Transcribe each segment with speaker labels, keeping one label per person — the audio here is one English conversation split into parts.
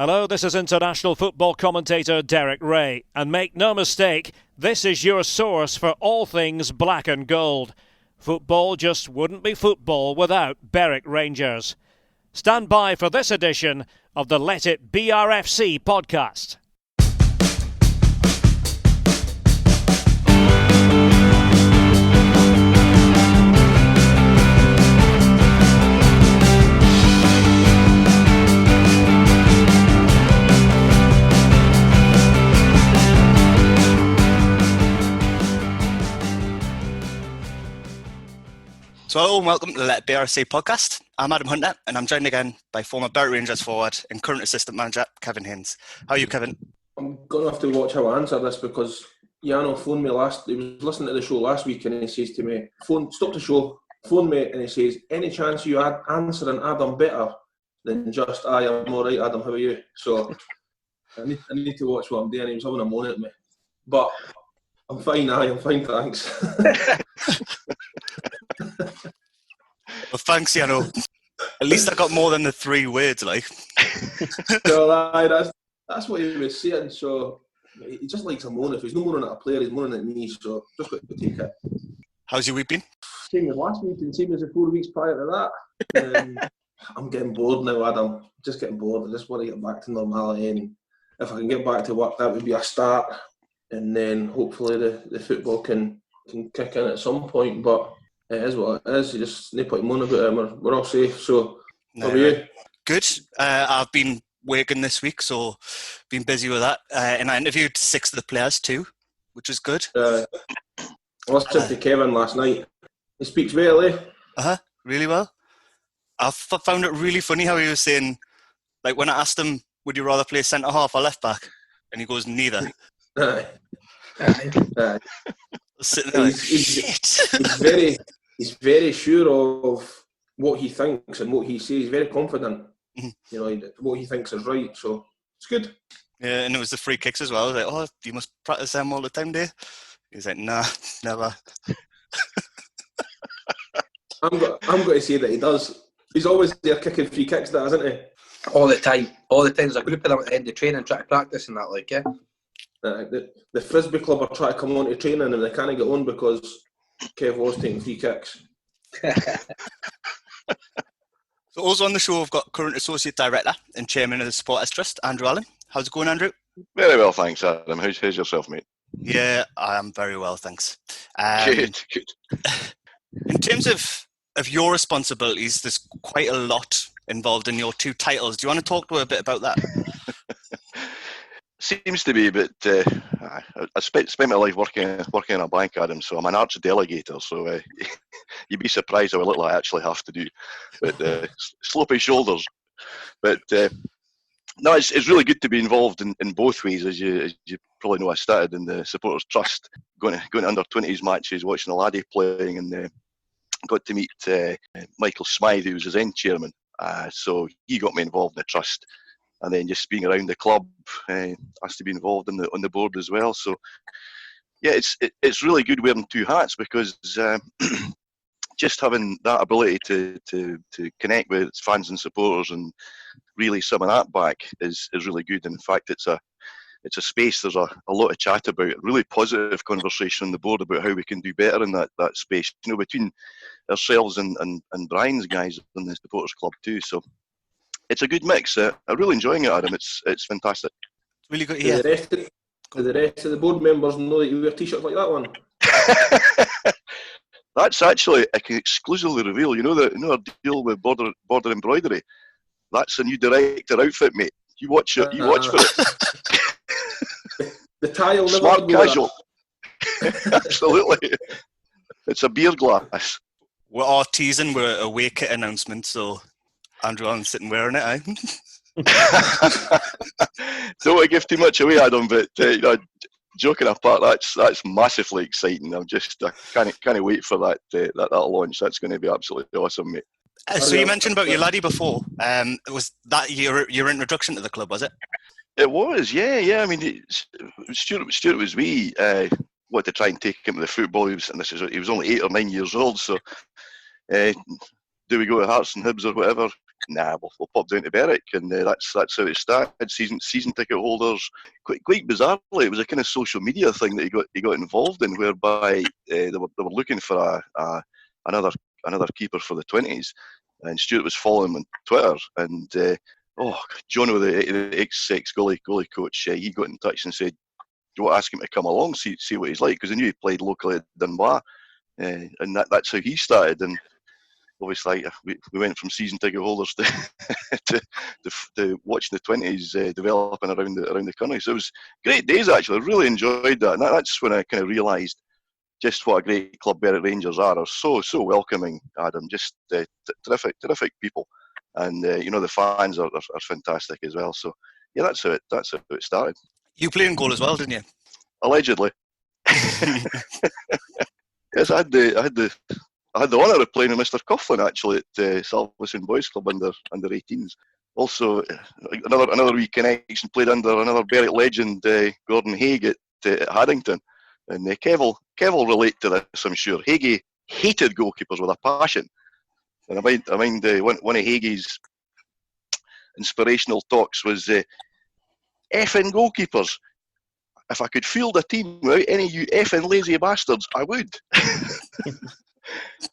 Speaker 1: Hello, this is international football commentator Derek Ray, and make no mistake, this is your source for all things black and gold. Football just wouldn't be football without Berwick Rangers. Stand by for this edition of the Let It BRFC Podcast.
Speaker 2: So hello and welcome to the Let It BRFC Podcast. I'm Adam Hunter and I'm joined again by former Berwick Rangers forward and current assistant manager Kevin Haynes. How are you, Kevin?
Speaker 3: I'm going to have to watch how I answer this because Yano phoned me he was listening to the show last week and he says to me, stop the show, phone me, and he says, any chance you answering Adam better than just, I'm alright Adam, how are you? So I need to watch what I'm doing. He was having a moan at me. But I'm fine, I'm fine, thanks.
Speaker 2: Well, thanks, Yano. At least I got more than the 3 words, like.
Speaker 3: So that's what he was saying. So he just likes a moan. If he's no moaning at a player, he's moaning at me. So just got to take it.
Speaker 2: How's your week been?
Speaker 3: Same as last week and same as the 4 weeks prior to that. I'm getting bored now, Adam. Just getting bored. I just want to get back to normality. And if I can get back to work, that would be a start. And then hopefully the football can kick in at some point. But it is what it is. You just no point moaning about it. We're all safe. So how are you?
Speaker 2: Good. I've been working this week, so been busy with that. And I interviewed 6 of the players too, which is good.
Speaker 3: I listened to Kevin last night. He speaks well,
Speaker 2: really well. I found it really funny how he was saying, like when I asked him, would you rather play centre half or left back? And he goes, neither. Sitting there like, shit.
Speaker 3: He's very sure of what he thinks and what he says. He's very confident. Mm-hmm. You know, what he thinks is right. So it's good.
Speaker 2: Yeah, and it was the free kicks as well. I was like, oh, you must practice them all the time, do you? He's like, nah, never.
Speaker 3: I'm going to say that he does. He's always there kicking free kicks, that isn't he?
Speaker 4: All the time. There's a group of them at the end of training trying to practice and that, like, yeah.
Speaker 3: The Frisbee club are trying to come on to training and they can't get on because Kev was taking free kicks.
Speaker 2: So also on the show, we've got current Associate Director and Chairman of the Supporters Trust, Andrew Allan. How's it going, Andrew?
Speaker 5: Very well, thanks, Adam. How's yourself, mate?
Speaker 2: Yeah, I am very well, thanks.
Speaker 5: Good.
Speaker 2: In terms of your responsibilities, there's quite a lot involved in your 2 titles. Do you want to talk to us a bit about that?
Speaker 5: Seems to be, but I spent my life working in a bank, Adam, so I'm an arch delegator, so you'd be surprised how little I actually have to do. But slopey shoulders. But no, it's really good to be involved in both ways. As you probably know, I started in the Supporters Trust, going to under-20s matches, watching the laddie playing, and got to meet Michael Smythe, who was his then chairman. So he got me involved in the trust. And then just being around the club, has to be involved on the board as well. So, yeah, it's really good wearing 2 hats because just having that ability to connect with fans and supporters and really some of that back is really good. And in fact, it's a space there's a lot of chat about, really positive conversation on the board about how we can do better in that space. You know, between ourselves and Brian's guys in the supporters club too. So. It's a good mix. I'm really enjoying it, Adam. It's fantastic.
Speaker 2: Really good. Yeah.
Speaker 3: Do the rest of the board members know that you wear t-shirts like that one?
Speaker 5: That's actually, I can exclusively reveal. You know our deal with border embroidery. That's a new director outfit, mate. You watch it. You watch for it.
Speaker 3: The tie will never
Speaker 5: Smart
Speaker 3: go
Speaker 5: casual. Absolutely. It's a beer glass.
Speaker 2: We're all teasing. We're a away kit announcement, so. Andrew Allan's sitting wearing it, eh?
Speaker 5: Don't want to give too much away, Adam, but joking apart, that's massively exciting. I can't wait for that launch. That's going to be absolutely awesome, mate.
Speaker 2: So you mentioned about your laddie before. Was that your introduction to the club? Was it?
Speaker 5: It was, yeah. I mean, Stuart was wee. Wanted to try and take him to the football. He was only 8 or 9 years old, so. Do we go to Hearts and Hibs or whatever? nah, we'll pop down to Berwick, and that's how it started. Season ticket holders. Quite bizarrely, it was a kind of social media thing that he got involved in, whereby they were looking for another keeper for the 20s, and Stuart was following him on Twitter, and Jono, the ex goalie coach, he got in touch and said, "Do you want to ask him to come along, see what he's like?" Because I knew he played locally at Dunbar, and that's how he started. And obviously, we went from season ticket holders to watching the 20s developing around the country. So it was great days, actually. I really enjoyed that. And that's when I kind of realised just what a great club Berwick Rangers are. They're so welcoming, Adam. Just terrific people. And the fans are fantastic as well. So yeah, that's how it started.
Speaker 2: You played in goal as well, didn't you?
Speaker 5: Allegedly. Yes, I had the honour of playing with Mr. Coughlin actually at Salvation Boys Club under 18s. Also, another wee connection, played under another Berwick legend, Gordon Haig at Haddington. And Kev will relate to this, I'm sure. Hagee hated goalkeepers with a passion. And I mind one of Hagee's inspirational talks was, effing goalkeepers. If I could field a team without any of you effing lazy bastards, I would.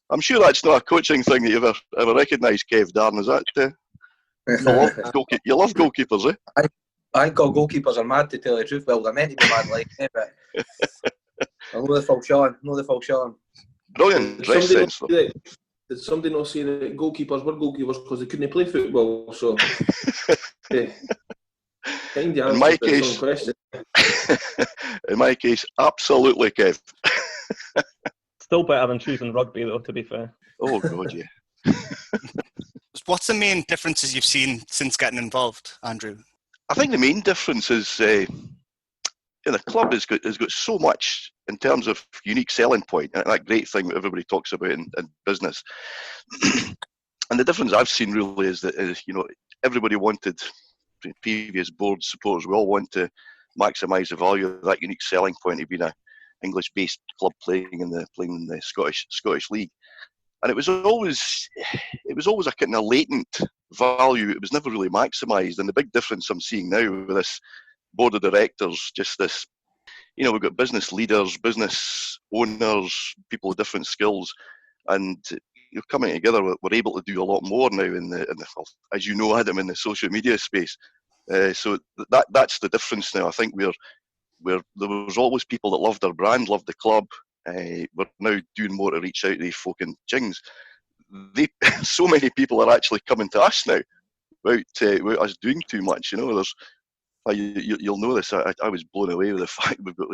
Speaker 5: I'm sure that's not a coaching thing that you've ever recognised, Kev, Darren. Is that? You love goalkeepers, eh?
Speaker 4: I think all goalkeepers are mad, to tell you the truth. Well, they're meant to be mad, like me, but I know the full shot. Brilliant
Speaker 5: dress sense.
Speaker 3: Did somebody not say that goalkeepers were goalkeepers because they couldn't play football? So, kind of answer to some question.
Speaker 5: In my case, absolutely, Kev.
Speaker 6: Still better than choosing rugby, though, to be fair.
Speaker 5: Oh, God, yeah.
Speaker 2: What's the main differences you've seen since getting involved, Andrew?
Speaker 5: I think the main difference is the club has got so much in terms of unique selling point, and that great thing that everybody talks about in business. And the difference I've seen really is that everybody wanted, previous board supporters, we all want to maximise the value of that unique selling point of being an English-based club playing in the Scottish League. And it was always a kind of latent value. It was never really maximised. And the big difference I'm seeing now with this board of directors, just this, we've got business leaders, business owners, people with different skills, and you're coming together. We're able to do a lot more now as you know, Adam, in the social media space. So that's the difference now. I think there was always people that loved our brand, loved the club. We're now doing more to reach out to these folk in Chings. So many people are actually coming to us now without us doing too much. You'll know this. I was blown away with the fact we've got,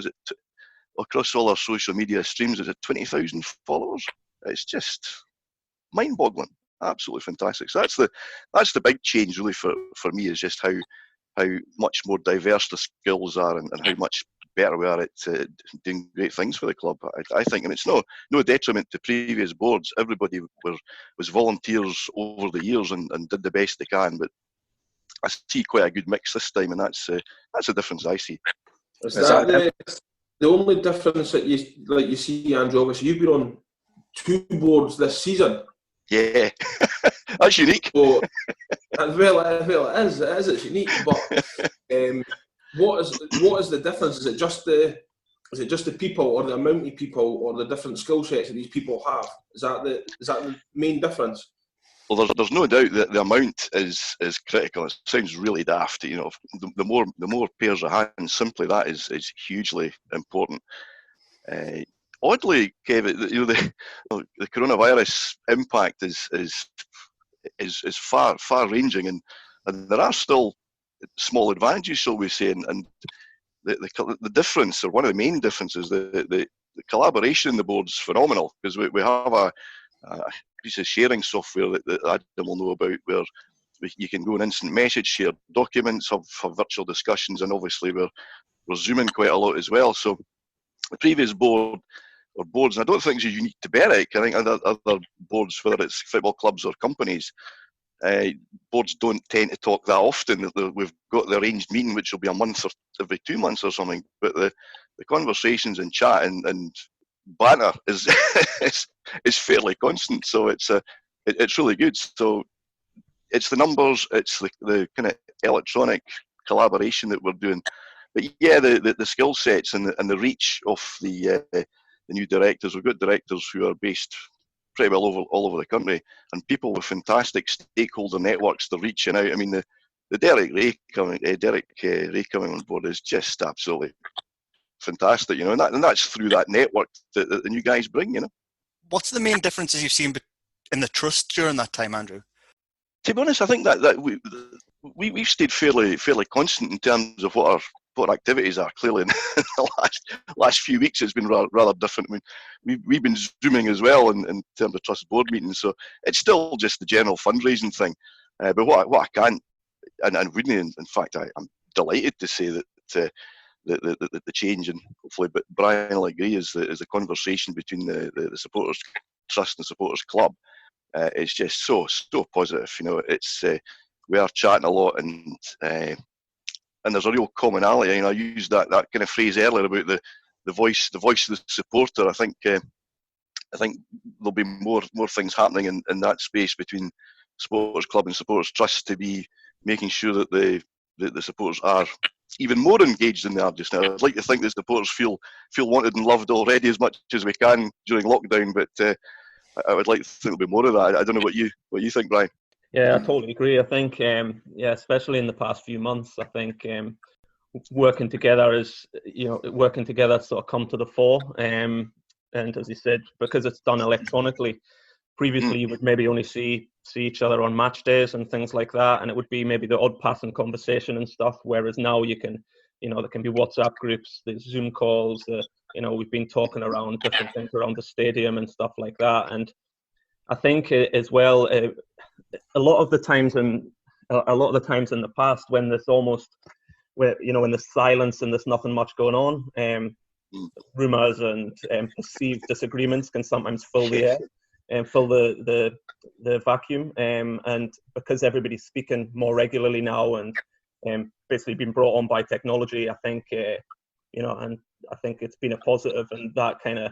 Speaker 5: across all our social media streams, is it 20,000 followers? It's just mind-boggling. Absolutely fantastic. So that's the big change really for me, is just how much more diverse the skills are and how much better we are at doing great things for the club. I think, and it's no detriment to previous boards. Everybody was volunteers over the years and did the best they can. But I see quite a good mix this time, and that's a difference I see.
Speaker 3: Is that the only difference that you see, Andrew? Obviously, you've been on 2 boards this season.
Speaker 5: Yeah, that's unique.
Speaker 3: Well, it is. It's unique. But what is the difference? Is it just the people, or the amount of people, or the different skill sets that these people have? Is that the main difference?
Speaker 5: Well, there's no doubt that the amount is critical. It sounds really daft, the more pairs of hands. Simply that is hugely important. Oddly, Kevin, the coronavirus impact is far ranging, and there are still small advantages, shall we say, and the difference, or one of the main differences, the collaboration in the board's phenomenal, because we have a piece of sharing software that Adam will know about, where you can go and instant message, share documents, have virtual discussions, and obviously we're Zooming quite a lot as well. So the previous boards, and I don't think it's unique to Berwick. I think other boards, whether it's football clubs or companies, boards don't tend to talk that often. We've got the arranged meeting, which will be a month or every 2 months or something, but the conversations and chat and banter is fairly constant. So it's really good. So it's the numbers, it's the kind of electronic collaboration that we're doing. But yeah, the skill sets and the reach of the new directors. We've got directors who are based pretty well all over the country, and people with fantastic stakeholder networks they're reaching out. I mean, the Derek Ray coming on board is just absolutely fantastic, you know, and that's through that network that the new guys bring, you know.
Speaker 2: What's the main differences you've seen in the trust during that time, Andrew?
Speaker 5: To be honest, I think that we've stayed fairly constant in terms of what our activities are. Clearly, in the last few weeks, it's been rather different. I mean, we've been zooming as well in terms of trust board meetings, so it's still just the general fundraising thing. But what I can't and wouldn't, in fact, I'm delighted to say that the change, and hopefully, but Brian will agree, is the conversation between the supporters trust and supporters club. It's just so positive, you know. It's we are chatting a lot, and there's a real commonality. You know, I used that kind of phrase earlier about the voice of the supporter. I think there'll be more things happening in that space between supporters club and supporters trust, to be making sure that the supporters are even more engaged than they are just now. I'd like to think the supporters feel wanted and loved already as much as we can during lockdown, but I would like to think there'll be more of that. I don't know what you think, Brian.
Speaker 6: Yeah, I totally agree. I think, especially in the past few months, I think working together sort of come to the fore. And as you said, because it's done electronically, previously you would maybe only see each other on match days and things like that, and it would be maybe the odd passing conversation and stuff. Whereas now you can, there can be WhatsApp groups, there's Zoom calls. We've been talking around different things around the stadium and stuff like that. And I think as well, a lot of the times in the past, when there's when there's silence and there's nothing much going on, rumours and perceived disagreements can sometimes fill the air and fill the vacuum. And because everybody's speaking more regularly now and basically being brought on by technology, I think and I think it's been a positive, and that kind of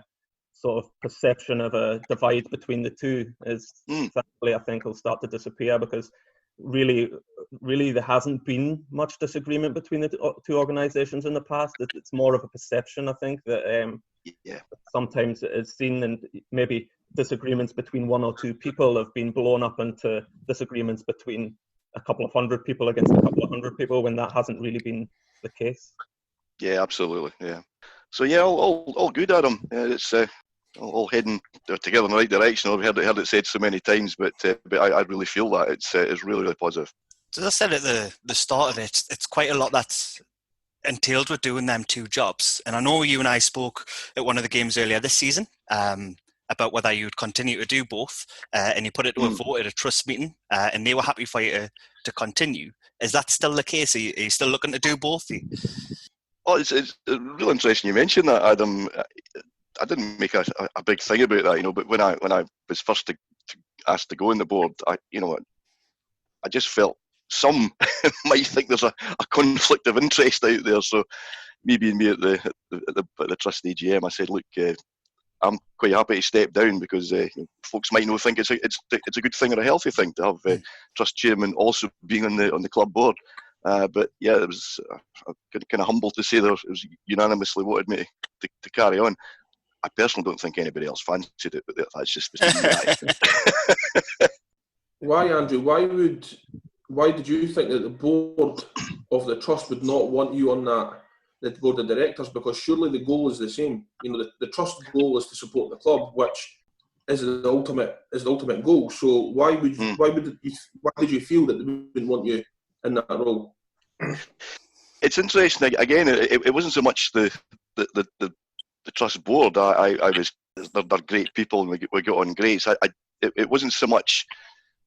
Speaker 6: sort of perception of a divide between the two is thankfully, I think, will start to disappear, because really there hasn't been much disagreement between the two organisations in the past. It's more of a perception, I think, that sometimes it's seen, and maybe disagreements between one or two people have been blown up into disagreements between a couple of hundred people against a couple of hundred people, when that hasn't really been the case. Yeah,
Speaker 5: absolutely. Yeah. So yeah, all good, Adam. It's all heading together in the right direction. I've heard it said so many times, but I really feel that it's really, really positive.
Speaker 2: So as I said at the start of it, it's quite a lot that's entailed with doing them two jobs. And I know you and I spoke at one of the games earlier this season about whether you would continue to do both, and you put it to a vote at a trust meeting, and they were happy for you to continue. Is that still the case? Are you still looking to do both?
Speaker 5: Oh, it's real interesting you mentioned that, Adam. I didn't make a big thing about that, but when I was first asked to go on the board, I just felt some might think there's a conflict of interest out there. So me at the trust AGM, I said, look, I'm quite happy to step down, because folks might not think it's a good thing or a healthy thing to have trust chairman also being on the club board. But yeah, it was kind of humble to say it was unanimously voted me to carry on. I personally don't think anybody else fancied it, but that's just between me and I.
Speaker 3: Why, Andrew? Why did you think that the board of the trust would not want you on the board of directors? Because surely the goal is the same. The trust goal is to support the club, which is the ultimate goal. So why did you feel that they wouldn't want you in that role?
Speaker 5: It's interesting. Again, it wasn't so much the trust board. They're great people, and we got on great. So it wasn't so much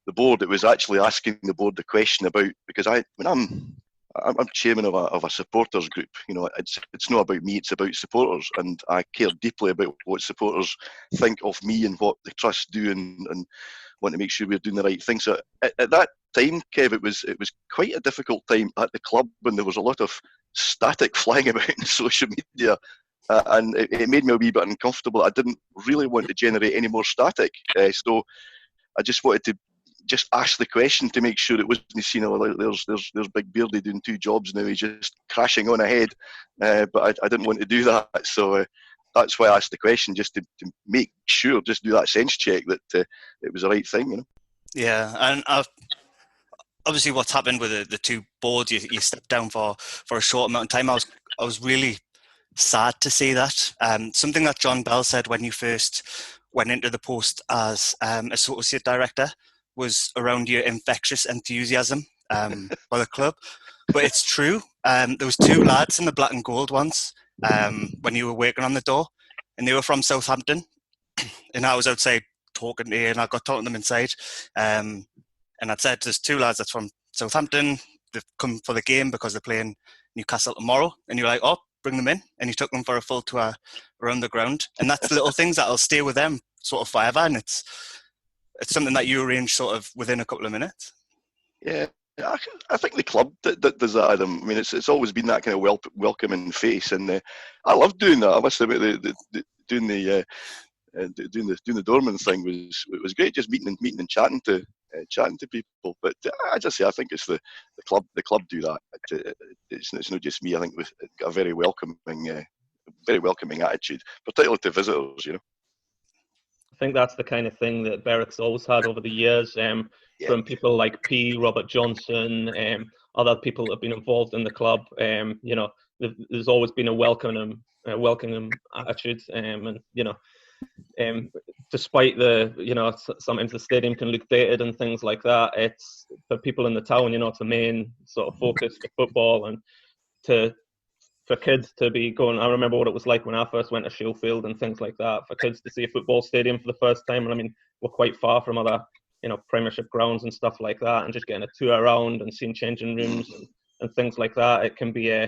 Speaker 5: the board. It was actually asking the board the question about, because I'm chairman of a supporters group. It's not about me. It's about supporters, and I care deeply about what supporters think of me and what the trust do, and want to make sure we're doing the right thing. So at that time, Kev, it was quite a difficult time at the club, when there was a lot of static flying about in social media, and it made me a wee bit uncomfortable. I didn't really want to generate any more static, so I just wanted to just asked the question to make sure it wasn't seen. There's Big Beardy doing 2 jobs now. He's just crashing on ahead, but I didn't want to do that. So that's why I asked the question, just to make sure, just do that sense check that it was the right thing, you know.
Speaker 2: Yeah, and obviously what's happened with the 2 boards, you stepped down for a short amount of time. I was really sad to see that. Something that John Bell said when you first went into the post as associate director was around your infectious enthusiasm for the club. But it's true. There was 2 lads in the black and gold once when you were working on the door, and they were from Southampton. And I was outside talking to you, and I got talking to them inside. And I'd said, there's 2 lads that's from Southampton. They've come for the game because they're playing Newcastle tomorrow. And you're like, oh, bring them in. And you took them for a full tour around the ground. And that's little things that'll stay with them sort of forever. And it's something that you arrange sort of within a couple of minutes.
Speaker 5: Yeah, I think the club that does that, Adam. I mean, it's always been that kind of welcoming face, and I love doing that. I must admit, doing the doorman thing was great. Just meeting and chatting to people. But I just say, I think it's the club do that. It's not just me. I think we've got a very welcoming attitude, particularly to visitors. You know.
Speaker 6: I think that's the kind of thing that Berwick's always had over the years, from people like P, Robert Johnson, other people that have been involved in the club. You know, there's always been a welcoming attitude, and you know, despite sometimes the stadium can look dated and things like that, it's for people in the town, you know, it's the main sort of focus for football, and for kids to be going. I remember what it was like when I first went to Sheffield and things like that, for kids to see a football stadium for the first time. And I mean, we're quite far from other, you know, Premiership grounds and stuff like that, and just getting a tour around and seeing changing rooms and things like that, it can be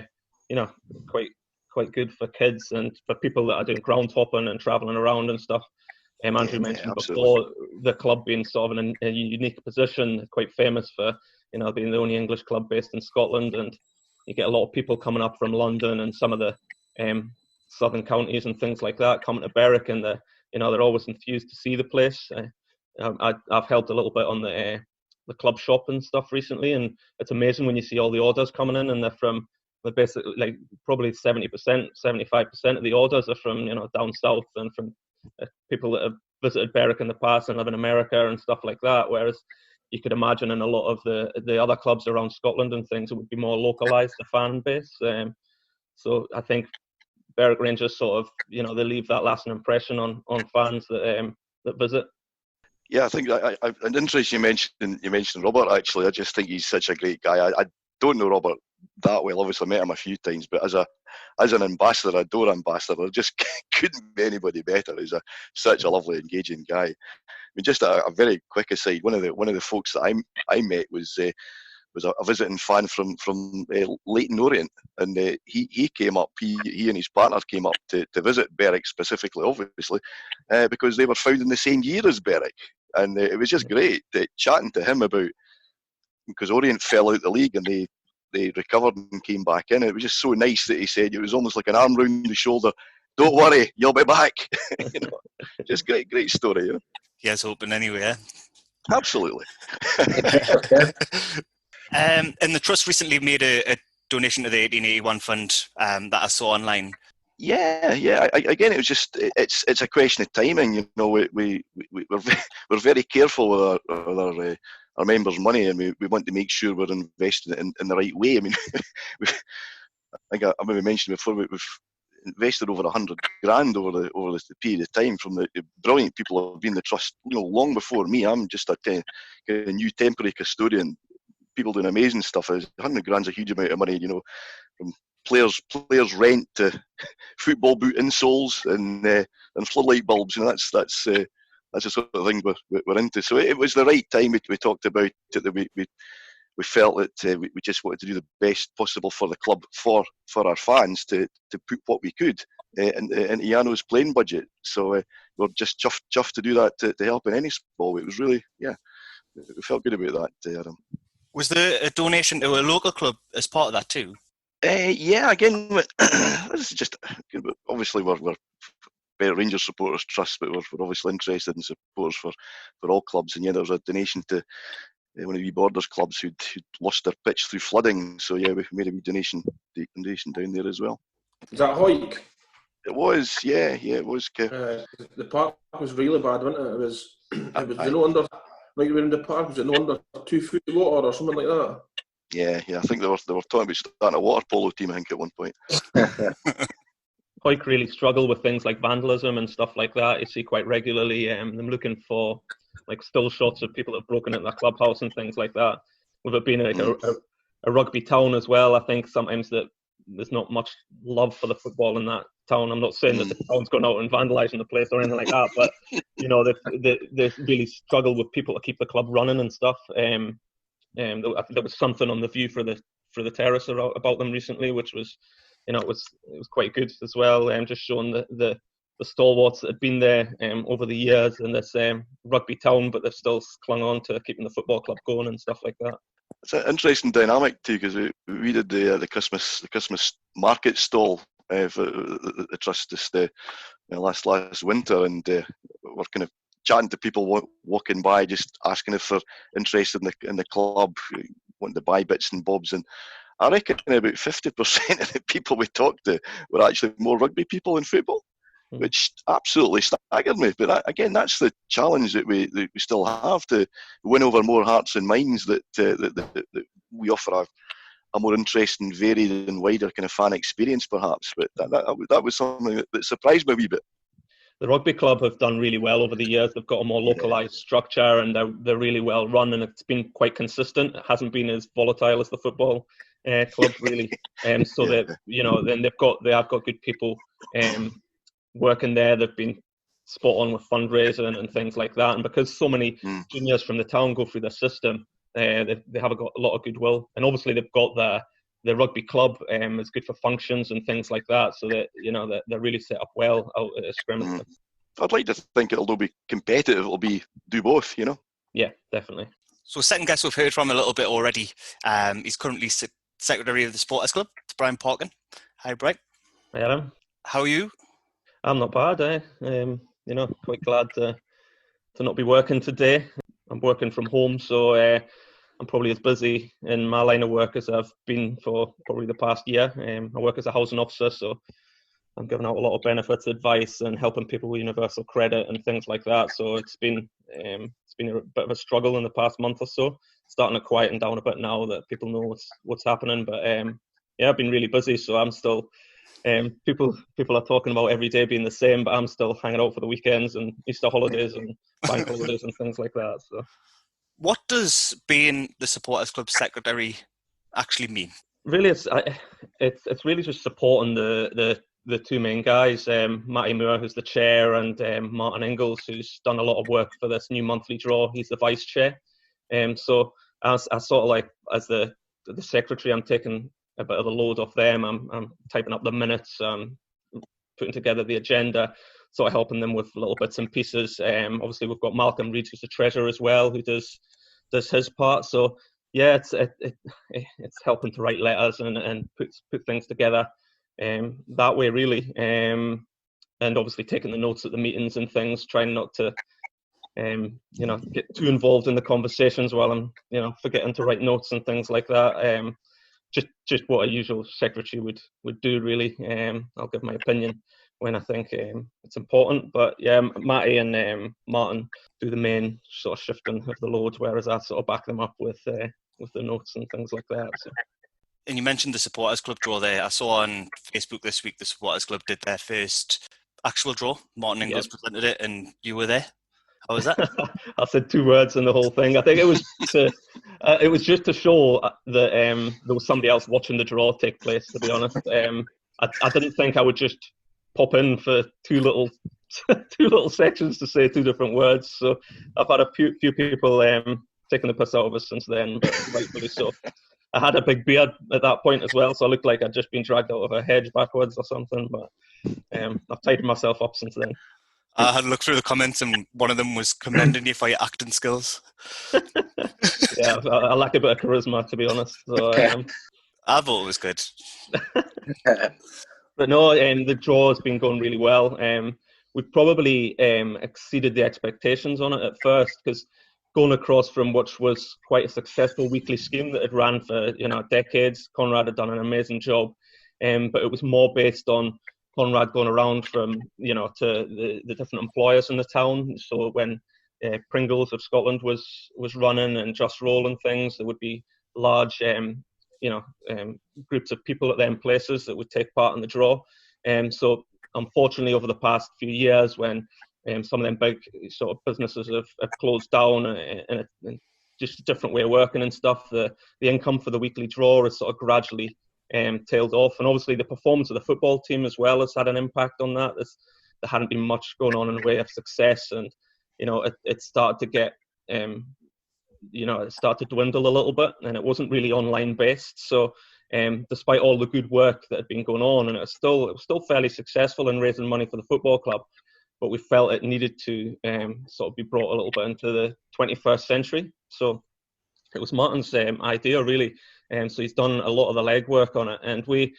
Speaker 6: quite good for kids and for people that are doing ground hopping and travelling around and stuff. Andrew mentioned before the club being sort of in a unique position, quite famous for, you know, being the only English club based in Scotland, and you get a lot of people coming up from London and some of the southern counties and things like that coming to Berwick, and they're always enthused to see the place. I've helped a little bit on the club shop and stuff recently, and it's amazing when you see all the orders coming in, and they're basically like probably 70%, 75% of the orders are from, you know, down south and from people that have visited Berwick in the past and live in America and stuff like that. Whereas you could imagine in a lot of the other clubs around Scotland and things, it would be more localised, the fan base. So I think Berwick Rangers sort of, you know, they leave that lasting impression on fans that visit.
Speaker 5: Yeah, I think an interest you mentioned Robert. Actually, I just think he's such a great guy. I don't know Robert that well. Obviously, met him a few times, but as an ambassador, a door ambassador, I just couldn't be anybody better. He's such a lovely, engaging guy. I mean, just a very quick aside. One of the folks that I met was a visiting fan from Leyton Orient, and he came up. He and his partner came up to visit Berwick specifically, obviously, because they were founded in the same year as Berwick, and it was just great chatting to him about, because Orient fell out the league and they recovered and came back in. It was just so nice that he said it was almost like an arm round the shoulder. Don't worry, you'll be back. You know, just great story. You know?
Speaker 2: Here's hoping anyway. Yeah?
Speaker 5: Absolutely.
Speaker 2: And the trust recently made a donation to the 1881 fund that I saw online.
Speaker 5: Yeah. Again, it was just it's a question of timing. You know, we're very careful with our members' money, and we want to make sure we're investing it in the right way. I mean, I think I maybe mentioned before, we've invested over $100,000 over this period of time from the brilliant people who have been in the trust, you know, long before me. I'm just a new temporary custodian. People doing amazing stuff. $100,000 is a huge amount of money, you know, from players rent to football boot insoles and floodlight bulbs. You know, that's the sort of thing we're into. So it was the right time. We talked about it, that we felt that we just wanted to do the best possible for the club, for our fans, to put what we could into Yano's playing budget. So we're just chuffed to do that to help in any sport. It was really, we felt good about that, Adam.
Speaker 2: Was there a donation to a local club as part of that too?
Speaker 5: Yeah, again, this is just, obviously we're Better Rangers Supporters Trust, but we're obviously interested in supporters for all clubs. And yeah, there was a donation to one of the Borders clubs who'd lost their pitch through flooding. So yeah, we made a wee donation down there as well.
Speaker 3: Is that Hoyk?
Speaker 5: It was, yeah, it was.
Speaker 3: The park was really bad, wasn't it? It was no under. Like we were in the park, was it no under 2 foot of water or something like that?
Speaker 5: Yeah. I think they were talking about starting a water polo team. I think at one point.
Speaker 6: Hoyk really struggle with things like vandalism and stuff like that. You see quite regularly them looking for like still shots of people that have broken into their clubhouse and things like that. With it being like a rugby town as well, I think sometimes that there's not much love for the football in that town. I'm not saying that the town's gone out and vandalising the place or anything like that, but you know they really struggle with people to keep the club running and stuff. I think there was something on the View for the terrace about them recently, which was, you know, it was quite good as well. Just showing the stalwarts that had been there over the years in this rugby town, but they've still clung on to keeping the football club going and stuff like that.
Speaker 5: It's an interesting dynamic too, because we did the Christmas market stall for the trust just last winter, and we're kind of chatting to people walking by, just asking if they're interested in the club, wanting to buy bits and bobs, and I reckon about 50% of the people we talked to were actually more rugby people than football, which absolutely staggered me. But again, that's the challenge that we still have, to win over more hearts and minds, that we offer a more interesting, varied and wider kind of fan experience perhaps. But that was something that surprised me a wee bit.
Speaker 6: The rugby club have done really well over the years. They've got a more localised structure, and they're really well run, and it's been quite consistent. It hasn't been as volatile as the football club, really. So that, you know, then they have got good people working there. They've been spot on with fundraising and things like that. And because so many juniors from the town go through the system, they have got a lot of goodwill. And obviously they've got the rugby club is good for functions and things like that. So that, you know, they're really set up well out at Scrimston.
Speaker 5: I'd like to think it'll be competitive. It'll be do both, you know.
Speaker 6: Yeah, definitely.
Speaker 2: So second guest we've heard from a little bit already. He's currently Secretary of the Supporters Club, Brian Parkin. Hi, Brian.
Speaker 6: Hi, Adam.
Speaker 2: How are you?
Speaker 6: I'm not bad. You know, quite glad to not be working today. I'm working from home, so I'm probably as busy in my line of work as I've been for probably the past year. I work as a housing officer, so I'm giving out a lot of benefits advice and helping people with universal credit and things like that. So it's been a bit of a struggle in the past month or so. Starting to quieten down a bit now that people know what's happening. But yeah, I've been really busy, so I'm still. People are talking about every day being the same, but I'm still hanging out for the weekends and Easter holidays and bank holidays and things like that. So,
Speaker 2: what does being the Supporters Club secretary actually mean?
Speaker 6: Really, it's really just supporting the two main guys, Matty Moore, who's the chair, and Martin Ingalls, who's done a lot of work for this new monthly draw. He's the vice chair. So I sort of like, as the secretary, I'm taking a bit of the load off them. I'm typing up the minutes, putting together the agenda, sort of helping them with little bits and pieces. Obviously, we've got Malcolm Reid, who's the treasurer as well, who does his part. So yeah, it's helping to write letters and put things together that way, really. And obviously taking the notes at the meetings and things, trying not to get too involved in the conversations while I'm forgetting to write notes and things like that. Just what a usual secretary would do, really. I'll give my opinion when I think it's important. But yeah, Matty and Martin do the main sort of shifting of the load, whereas I sort of back them up with the notes and things like that. So.
Speaker 2: And you mentioned the Supporters Club draw there. I saw on Facebook this week the Supporters Club did their first actual draw. Martin Ingalls presented it, and you were there. How was that?
Speaker 6: I said 2 words in the whole thing. I think it was just to show that there was somebody else watching the draw take place, to be honest. I didn't think I would just pop in for two little sections to say 2 different words. So I've had a few people taking the piss out of us since then, but rightfully so. I had a big beard at that point as well, so I looked like I'd just been dragged out of a hedge backwards or something. But I've tidied myself up since then.
Speaker 2: I had a look through the comments, and one of them was commending you for your acting skills.
Speaker 6: Yeah, I lack a bit of charisma, to be honest. So,
Speaker 2: I thought it was good.
Speaker 6: But no, the draw has been going really well. we probably exceeded the expectations on it at first, because going across from which was quite a successful weekly scheme that had ran for decades. Conrad had done an amazing job, but it was more based on Conrad going around from to the different employers in the town. So when Pringles of Scotland was running and Just Roll and things, there would be large groups of people at them places that would take part in the draw. So unfortunately, over the past few years, when some of them big sort of businesses have closed down and just a different way of working and stuff, the income for the weekly draw has sort of gradually tailed off. And obviously the performance of the football team as well has had an impact on that. There hadn't been much going on in the way of success, and it started to get it started to dwindle a little bit, and it wasn't really online based. So despite all the good work that had been going on, and it was still fairly successful in raising money for the football club, but we felt it needed to sort of be brought a little bit into the 21st century. So it was Martin's idea, really. So he's done a lot of the legwork on it, and we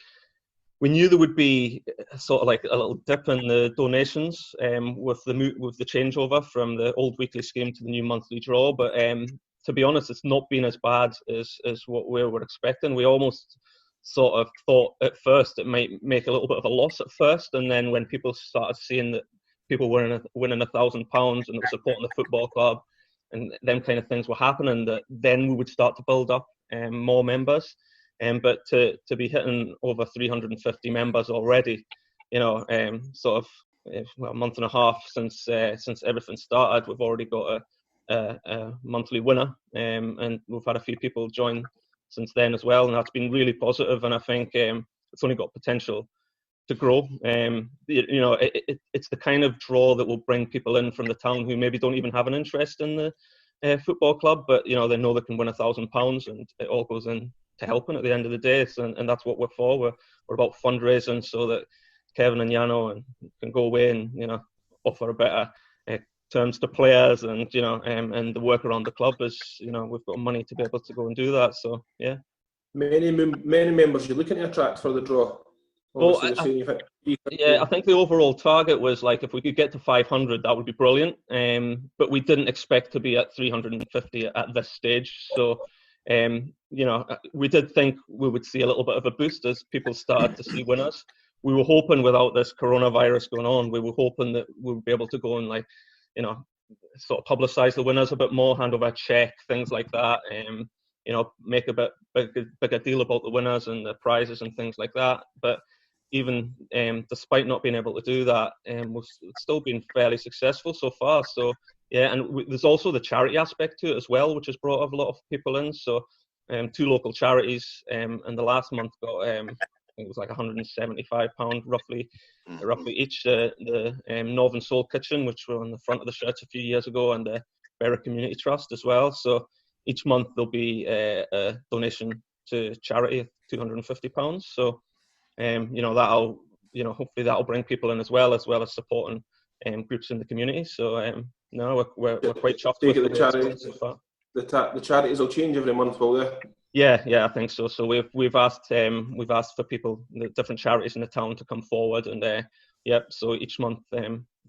Speaker 6: knew there would be sort of like a little dip in the donations with the changeover from the old weekly scheme to the new monthly draw. But to be honest, it's not been as bad as what we were expecting. We almost sort of thought at first it might make a little bit of a loss at first, and then when people started seeing that people were winning £1,000 and they were supporting the football club, and them kind of things were happening, that then we would start to build up more members. But to be hitting over 350 members already, sort of a month and a half since everything started, we've already got a monthly winner, and we've had a few people join since then as well, and that's been really positive. And I think it's only got potential to grow. It's the kind of draw that will bring people in from the town who maybe don't even have an interest in the football club, but they know they can win £1,000, and it all goes in to helping at the end of the day. And that's what we're for. We're about fundraising so that Kevin and Yano can go away and offer a better terms to players, and and the work around the club is we've got money to be able to go and do that. So yeah,
Speaker 3: many members you're looking to attract for the draw.
Speaker 6: Well, I think the overall target was like, if we could get to 500, that would be brilliant. But we didn't expect to be at 350 at this stage. So, we did think we would see a little bit of a boost as people started to see winners. We were hoping, without this coronavirus going on, we were hoping that we would be able to go and sort of publicise the winners a bit more, hand over a cheque, things like that. Make a bit bigger deal about the winners and the prizes and things like that. But even despite not being able to do that, we've still been fairly successful so far. So yeah, and there's also the charity aspect to it as well, which has brought a lot of people in. So 2 local charities, and the last month got I think it was like £175 roughly each. The Northern Soul Kitchen, which were on the front of the shirts a few years ago, and the Berwick Community Trust as well. So each month there'll be a donation to charity of £250. So that'll hopefully that'll bring people in as well as supporting groups in the community. So no, we're quite chuffed with the charities so far.
Speaker 3: The charities will change every month, will they?
Speaker 6: Yeah, I think so. So we've asked for people, the different charities in the town, to come forward, and so each month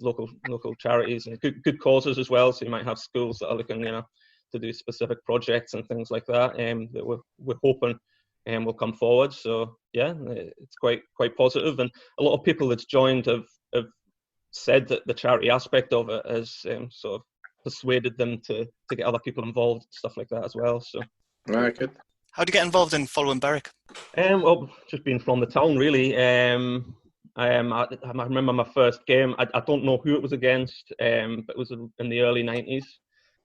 Speaker 6: local charities and good causes as well. So you might have schools that are looking to do specific projects and things like that, that we're hoping will come forward. So yeah, it's quite positive, and a lot of people that's joined have said that the charity aspect of it has sort of persuaded them to get other people involved, stuff like that as well. So
Speaker 4: right, good.
Speaker 2: How do you get involved in following Berwick?
Speaker 6: Well, just being from the town, really. I remember my first game. I don't know who it was against, but it was in the early 90s.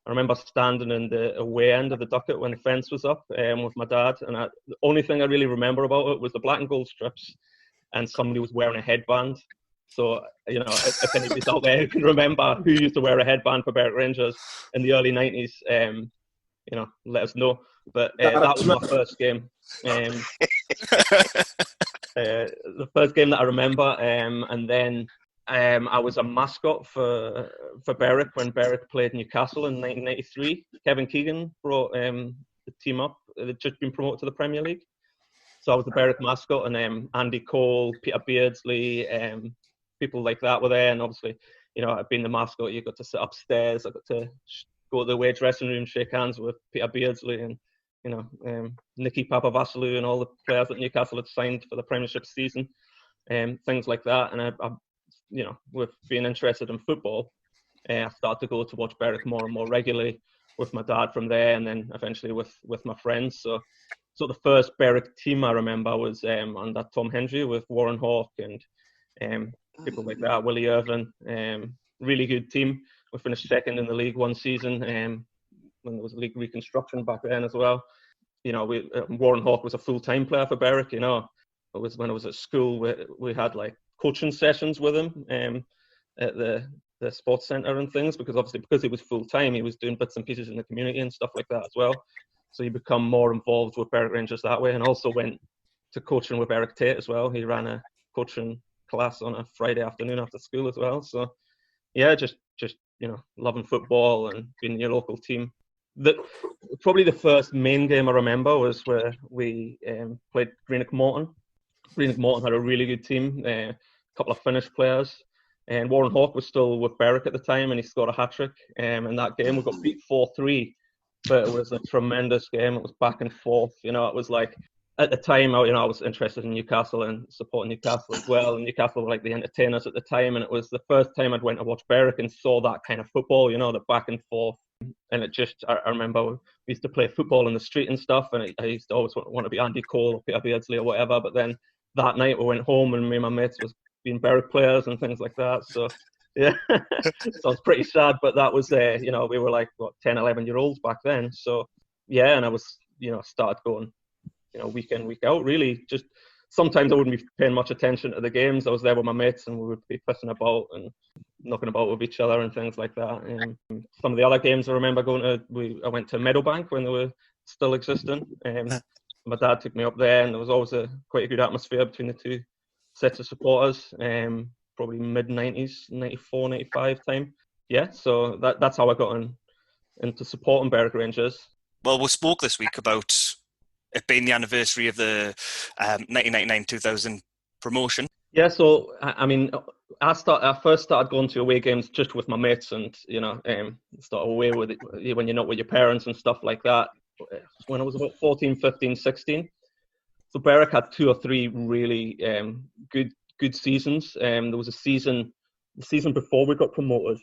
Speaker 6: I remember standing in the away end of the ducket when the fence was up with my dad, and the only thing I really remember about it was the black and gold strips, and somebody was wearing a headband. So, if anybody's out there who can remember who used to wear a headband for Berwick Rangers in the early 90s, let us know. But that was my first game. The first game that I remember, and then I was a mascot for Berwick when Berwick played Newcastle in 1993. Kevin Keegan brought the team up. They'd just been promoted to the Premier League. So I was the Berwick mascot, and Andy Cole, Peter Beardsley, people like that were there, and obviously, being the mascot, you got to sit upstairs. I got to go to the away dressing room, shake hands with Peter Beardsley and Nicky Papavasalou and all the players that Newcastle had signed for the Premiership season, things like that. And I with being interested in football, I started to go to watch Berwick more and more regularly with my dad from there, and then eventually with my friends. So the first Berwick team I remember was under Tom Hendry with Warren Hawke and people like that, Willie Irvin. Really good team. We finished second in the league one season when there was league reconstruction back then as well. Warren Hawke was a full-time player for Berwick. It was when I was at school. We had like coaching sessions with him at the sports centre and things, because he was full-time, he was doing bits and pieces in the community and stuff like that as well. So he become more involved with Berwick Rangers that way, and also went to coaching with Eric Tate as well. He ran a coaching class on a Friday afternoon after school as well. So yeah, just loving football and being in your local team. Probably the first main game I remember was where we played Greenock Morton. Greenock Morton had a really good team, a couple of Finnish players, and Warren Hawke was still with Berwick at the time, and he scored a hat-trick in that game. We got beat 4-3, but it was a tremendous game. It was back and forth. It was like, at the time, I was interested in Newcastle and supporting Newcastle as well, and Newcastle were like the entertainers at the time, and it was the first time I'd went to watch Berwick and saw that kind of football, the back and forth. And I remember we used to play football in the street and stuff, and I used to always want to be Andy Cole or Peter Beardsley or whatever, but then that night we went home and me and my mates was being Berwick players and things like that. So yeah, so it's pretty sad, but that was we were like 10, 11-year-olds back then. So yeah, and I was started going week in, week out, really. Just sometimes I wouldn't be paying much attention to the games. I was there with my mates and we would be pissing about and knocking about with each other and things like that. And some of the other games I remember I went to Meadowbank when they were still existing. My dad took me up there, and there was always quite a good atmosphere between the two sets of supporters. Probably mid-90s, 94, 95 time. Yeah, so that's how I got into supporting Berwick Rangers.
Speaker 2: Well, we spoke this week about it being the anniversary of the 1999-2000 promotion.
Speaker 6: Yeah, so I mean, I first started going to away games just with my mates, and start away with it when you're not with your parents and stuff like that. When I was about 14, 15, 16, so Berwick had 2 or 3 really good seasons. There was the season before we got promoted.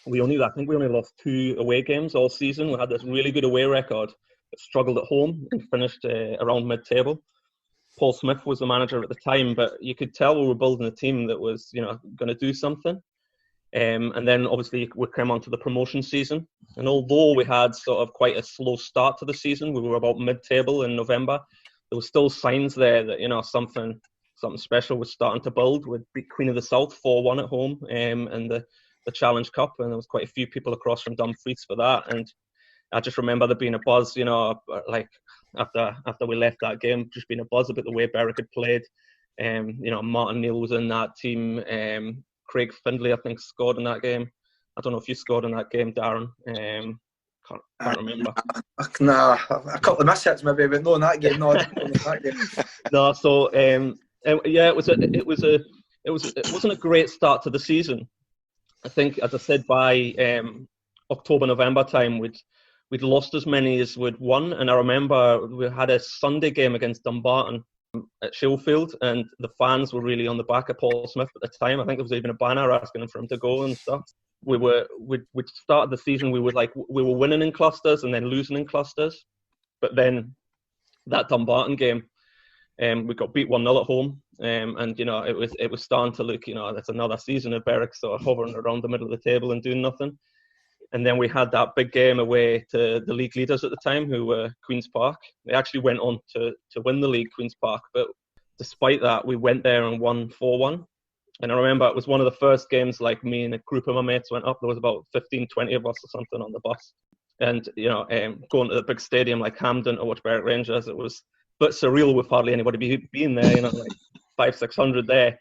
Speaker 6: I think we only lost 2 away games all season. We had this really good away record, but struggled at home and finished around mid-table. Paul Smith was the manager at the time, but you could tell we were building a team that was, going to do something. And then obviously we came on to the promotion season. And although we had sort of quite a slow start to the season, we were about mid-table in November, there were still signs there that, something special was starting to build. We'd beat Queen of the South 4-1 at home in the Challenge Cup, and there was quite a few people across from Dumfries for that. And I just remember there being a buzz, like after we left that game, just being a buzz about the way Berwick had played. Martin Neal was in that team. Craig Findlay, I think, scored in that game. I don't know if you scored in that game, Darren. Can't remember.
Speaker 4: Nah, a couple of misses maybe, but no in that game. No, I didn't in that game.
Speaker 6: No, so it wasn't a great start to the season. I think, as I said, by October, November time, we'd lost as many as we'd won. And I remember we had a Sunday game against Dumbarton at Sheffield, and the fans were really on the back of Paul Smith at the time. I think there was even a banner asking for him to go and stuff. We'd started the season, we were winning in clusters and then losing in clusters. But then that Dumbarton game, we got beat 1-0 at home. And it was starting to look, that's another season of Berwick sort of hovering around the middle of the table and doing nothing. And then we had that big game away to the league leaders at the time, who were Queen's Park. They actually went on to win the league, Queen's Park. But despite that, we went there and won 4-1. And I remember it was one of the first games, like, me and a group of my mates went up. There was about 15, 20 of us or something on the bus. And, going to the big stadium like Hampden to watch Berwick Rangers, it was a bit surreal with hardly anybody being there, like 500-600 there.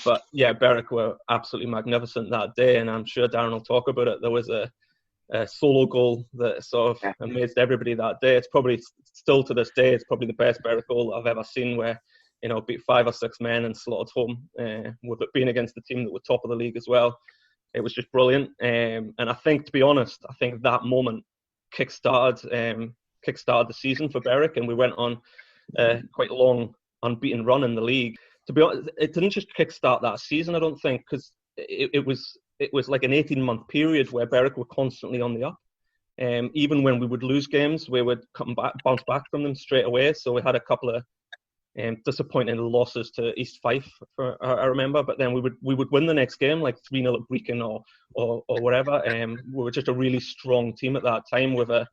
Speaker 6: But yeah, Berwick were absolutely magnificent that day, and I'm sure Darren will talk about it. There was a solo goal that sort of amazed everybody that day. It's probably still to this day, it's probably the best Berwick goal I've ever seen, where beat 5 or 6 men and slotted home, with it being against the team that were top of the league as well. It was just brilliant. And I think, to be honest, that moment kick-started the season for Berwick, and we went on quite a long unbeaten run in the league. To be honest, it didn't just kick-start that season, I don't think, because it was like an 18-month period where Berwick were constantly on the up. Even when we would lose games, we would bounce back from them straight away. So we had a couple of disappointing losses to East Fife, I remember. But then we would win the next game, like 3-0 at Brecon or whatever. We were just a really strong team at that time with a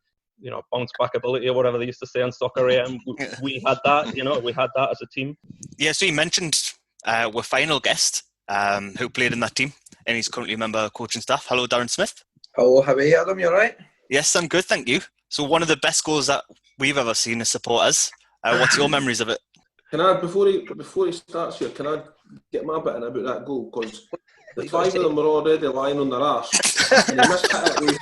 Speaker 6: bounce back ability or whatever they used to say on Soccer AM. We had that, we had that as a team.
Speaker 2: Yeah, so you mentioned we're final guest who played in that team, and he's currently a member of coaching staff. Hello, Darren Smith.
Speaker 4: Hello, how are you, Adam? You all right?
Speaker 2: Yes, I'm good, thank you. So one of the best goals that we've ever seen as supporters. What's your memories of it?
Speaker 3: Can I, before he starts here, can I get my bit in about that goal? Because the 5 of them were already lying on their arse, and he missed it.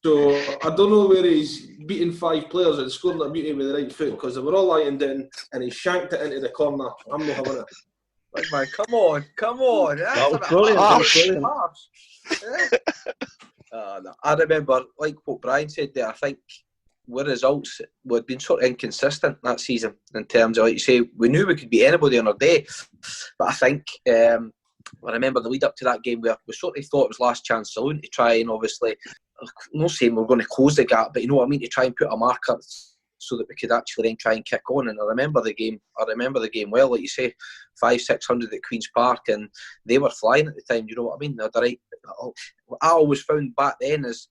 Speaker 3: So I don't know where he's beating 5 players and scoring that beauty with the right foot, because they were all lying down and he shanked it into the corner. I'm not having it.
Speaker 4: Like, man, come on.
Speaker 6: That was brilliant.
Speaker 4: No. I remember, like what Brian said there, I think our results had been sort of inconsistent that season in terms of, like you say, we knew we could beat anybody on our day. But I think, I remember the lead up to that game where we sort of thought it was last chance saloon to try and obviously, I'm not saying we're going to close the gap, but you know what I mean, to try and put a mark up so that we could actually then try and kick on. And I remember the game well, like you say, 500-600 at Queen's Park, and they were flying at the time, you know what I mean? I always found back then is,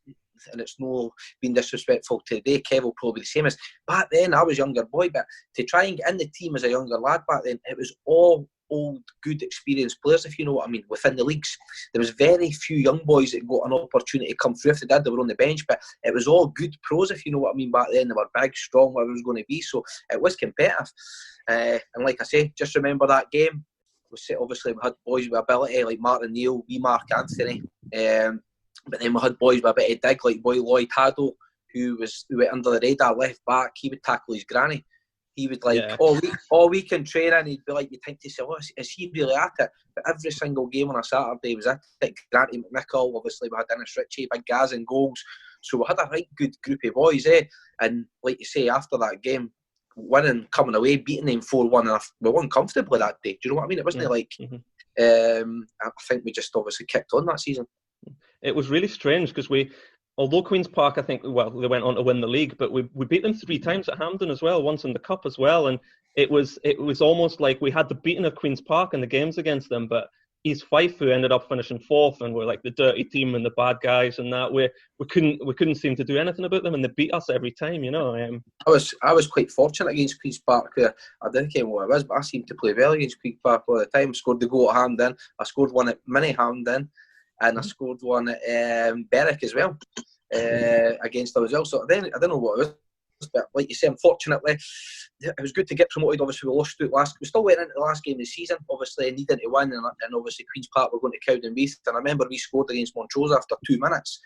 Speaker 4: and it's no being disrespectful to today, Kev will probably be the same, as back then I was a younger boy, but to try and get in the team as a younger lad back then, it was all old, good, experienced players, if you know what I mean, within the leagues. There was very few young boys that got an opportunity to come through. If they did, they were on the bench, but it was all good pros, if you know what I mean, back then. They were big, strong, whatever it was going to be, so it was competitive. And like I say, just remember that game. Obviously, we had boys with ability like Martin Neal, Mark Anthony, but then we had boys with a bit of dig like boy Lloyd Haddo, who went under the radar left back. He would tackle his granny. He would all week in training, he'd be like, you think to yourself, is he really at it? But every single game on a Saturday was at it. Granty McNichol, obviously we had Dennis Ritchie, big Gaz and goals. So we had a right good group of boys, And like you say, after that game, winning, coming away, beating them 4-1, and we won comfortably that day. Do you know what I mean? It wasn't like, I think we just obviously kicked on that season.
Speaker 6: It was really strange because although Queen's Park, I think, they went on to win the league, but we beat them 3 times at Hampden as well, once in the Cup as well, and it was almost like we had the beating of Queen's Park in the games against them, but East Fife, who ended up finishing 4th, and we're like the dirty team and the bad guys, and that we couldn't seem to do anything about them, and they beat us every time, I
Speaker 4: was quite fortunate against Queen's Park, where I didn't care what it was, but I seemed to play well against Queen's Park all the time. Scored the goal at Hampden, I scored one at Mini Hampden, and I scored one at Berwick as well, against them as well. So I don't know what it was, but like you say, unfortunately, it was good to get promoted. Obviously, we lost we still went into the last game of the season, obviously needing to win, and obviously Queen's Park were going to Cowdenbeath, and I remember we scored against Montrose after 2 minutes.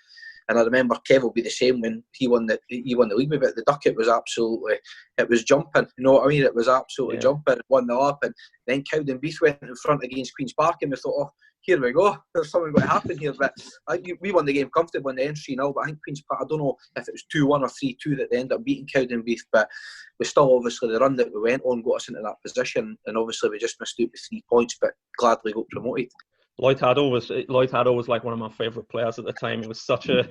Speaker 4: And I remember Kev will be the same when he won the league, but the ducket was it was jumping, you know what I mean? It was absolutely jumping, 1-0 up, and then Cowdenbeath went in front against Queen's Park, and we thought, oh, here we go, there's something going to happen here. But we won the game comfortably in the end 3-0, but I think Queen's Park, I don't know if it was 2-1 or 3-2 that they ended up beating Cowdenbeath, but we still, obviously, the run that we went on got us into that position, and obviously we just missed out with 3 points, but gladly got promoted.
Speaker 6: Lloyd Haddo was like one of my favourite players at the time. He was such a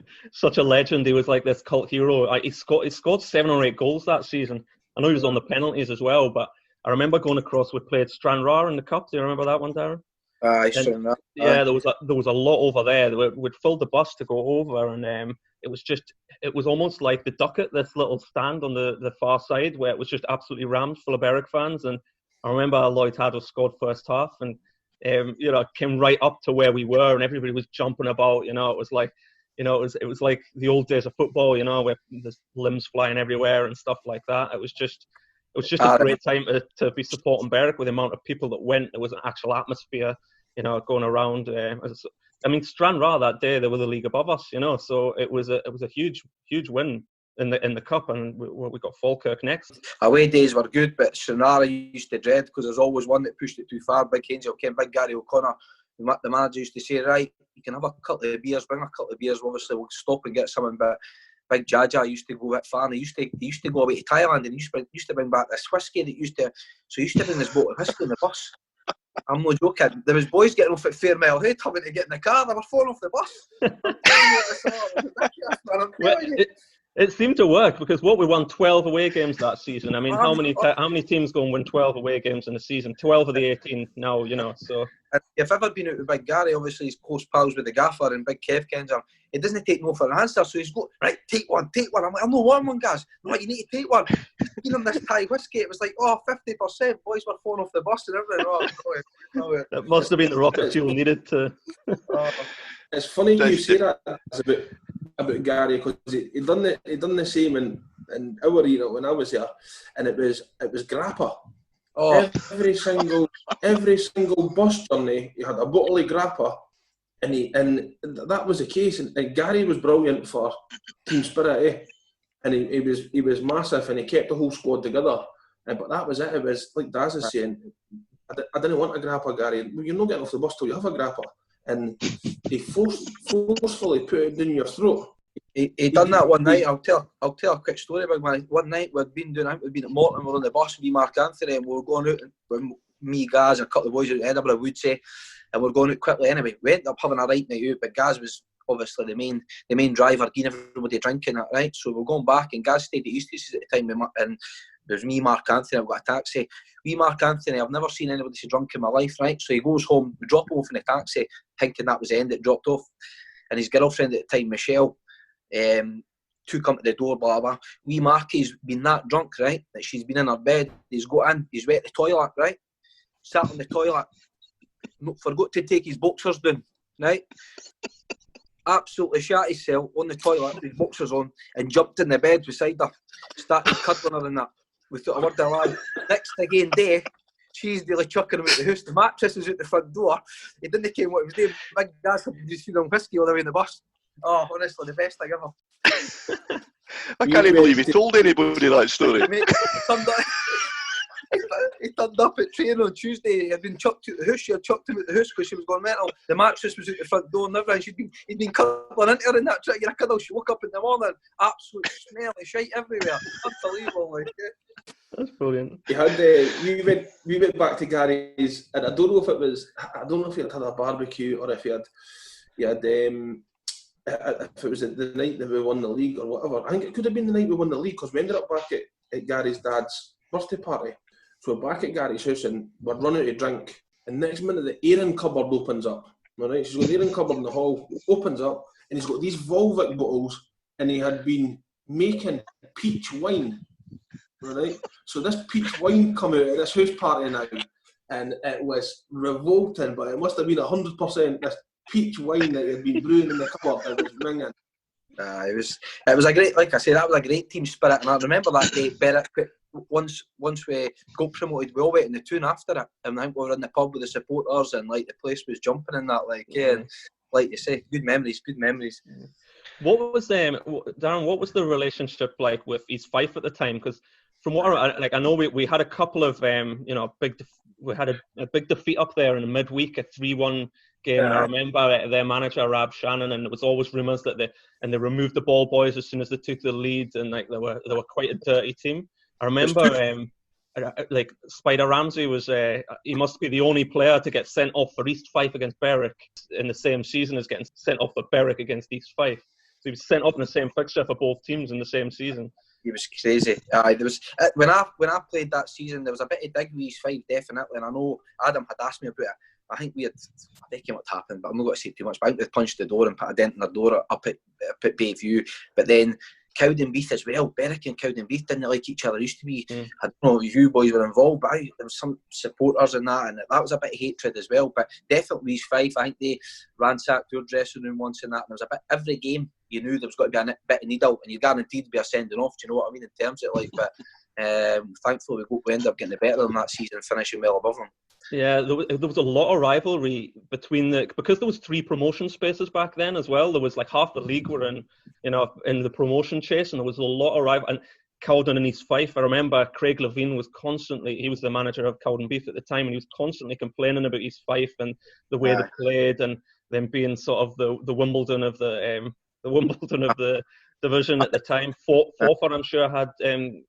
Speaker 6: legend. He was like this cult hero. He scored 7 or 8 goals that season. I know he was on the penalties as well, but I remember going across. We played Stranraer in the Cup. Do you remember that one, Darren? Yeah, there was a lot over there. We'd filled the bus to go over, and it was almost like the Ducket, this little stand on the far side where it was just absolutely rammed full of Berwick fans. And I remember Lloyd Haddo scored first half, and came right up to where we were, and everybody was jumping about. It was like, it was like the old days of football, where there's limbs flying everywhere and stuff like that. It was just a great time to be supporting Berwick with the amount of people that went. There was an actual atmosphere, going around. Stranraer that day, they were the league above us, so it was a huge win in the cup, and we got Falkirk next.
Speaker 4: Away days were good, but Stranraer used to dread because there's always one that pushed it too far. Big Haynes came, Big Gary O'Connor. The manager used to say, right, you can have a couple of beers, bring a couple of beers. Obviously, we'll stop and get something. But Big Jaja used to go a bit far. And he used to go away to Thailand, and he used to bring back this whiskey that used to. So he used to bring this bottle of whiskey on the bus. I'm no joking. There was boys getting off at Fairmile Head having to get in the car. They were falling off the bus.
Speaker 6: It seemed to work because we won 12 away games that season. I mean, how many teams go and win 12 away games in a season? 12 of the 18 now, so.
Speaker 4: If I've ever been out with Big Gary, obviously he's close pals with the gaffer, and Big Kev kens him. He doesn't take no for an answer, so he's go, right, take one. I'm like, I'm not wanting one, guys. No, you need to take one. He's giving him this Thai whiskey. It was like, 50%. Boys were falling off the bus and everything.
Speaker 6: That must have been the rocket fuel needed to.
Speaker 3: It's funny you say that about Gary, because he done the same in our era when I was there, and it was grappa. Oh. Every single bus journey, he had a bottle of grappa, and that was the case. And Gary was brilliant for team spirit, and he was massive, and he kept the whole squad together. But that was it. It was like Daz is saying, I didn't want a grappa, Gary. You're not getting off the bus till you have a grappa, and he forcefully put it down your throat.
Speaker 4: He done that one night. I'll tell a quick story about man. One night we'd been at Morton, we were on the bus with Mark Anthony, and we were going out, and me, Gaz, and a couple of boys out in Edinburgh would say, and we were going out quickly anyway. We ended up having a right night out, but Gaz was obviously the main driver, getting everybody drinking that, right? So we were going back, and Gaz stayed at Easties at the time, and there was me, Mark Anthony, I've got a taxi. Mark Anthony, I've never seen anybody so drunk in my life, right? So he goes home, we drop him off in the taxi, thinking that was the end, it dropped off. And his girlfriend at the time, Michelle, took him to the door, blah, blah. Marky's been that drunk, right, that she's been in her bed, he's got in, he's wet the toilet, right? Sat on the toilet, forgot to take his boxers down, right? Absolutely shat himself on the toilet with his boxers on, and jumped in the bed beside her, started cuddling her in that, without a word of lie. Next again day, she's nearly chucking him out the house. The mattress was out the front door. He didn't care what he was doing. Big Gas had just seen him whiskey all the way in the bus. Oh, honestly, the best thing ever.
Speaker 5: I can't believe he told anybody that story.
Speaker 4: Mate, he turned up at training on Tuesday. He had been chucked out the house. She had chucked him out the house because she was going mental. The mattress was out the front door and everything. He'd been cuddling into her in that trying to get a cuddle. She woke up in the morning, absolute smelly shite everywhere. Unbelievable, like.
Speaker 6: That's brilliant.
Speaker 3: He had we went back to Gary's, and I don't know if he had a barbecue or if he had if it was the night that we won the league or whatever. I think it could have been the night we won the league, because we ended up back at Gary's dad's birthday party. So we're back at Gary's house and we're running out of drink. And next minute the airing cupboard opens up. Alright, she's got the airing cupboard in the hall, opens up, and he's got these Volvic bottles, and he had been making peach wine. Alright, so this peach wine come out at this house party now, and it was revolting, but it must have been 100% this peach wine that he had been brewing in the cupboard. It was ringing.
Speaker 4: It was a great, like I say, that was a great team spirit, and I remember that day. Berwick, once we got promoted, we all went in the tune after it, and I think we were in the pub with the supporters, and like the place was jumping in that, like, yeah, and like you say, good memories.
Speaker 6: What was Darren? What was the relationship like with East Fife at the time? Because from what I know, we had a couple of we had a big defeat up there in the midweek, a 3-1 game. And I remember their manager Rab Shannon, and it was always rumours that they removed the ball boys as soon as they took the lead, and like they were quite a dirty team. I remember like Spider Ramsey was he must be the only player to get sent off for East Fife against Berwick in the same season as getting sent off for Berwick against East Fife. So he was sent off in the same fixture for both teams in the same season.
Speaker 4: He was crazy. There was when I played that season, there was a bit of dig with East Fife, definitely, and I know Adam had asked me about it. I think I don't know what happened, but I'm not going to say too much. But I think we punched the door and put a dent in the door up at Bayview. But then Cowdenbeath as well. Berwick and Cowdenbeath didn't like each other. It used to be, I don't know if you boys were involved, but there was some supporters in that, and that was a bit of hatred as well. But definitely East Fife, I think they ransacked your dressing room once in that, and there was a bit, every game you knew there was got to be a bit of needle, and you're guaranteed to be a sending off. Do you know what I mean, in terms of like, but thankfully we ended up getting the better of them that season, finishing well above them.
Speaker 6: Yeah, there was a lot of rivalry between because there was 3 promotion spaces back then as well. There was like half the league were in the promotion chase, and there was a lot of rival. And Cowden and East Fife, I remember Craig Levine he was the manager of Cowden Beef at the time, and he was constantly complaining about East Fife and the way they played, and them being sort of the Wimbledon of the division at the time. Forfar, I'm sure, had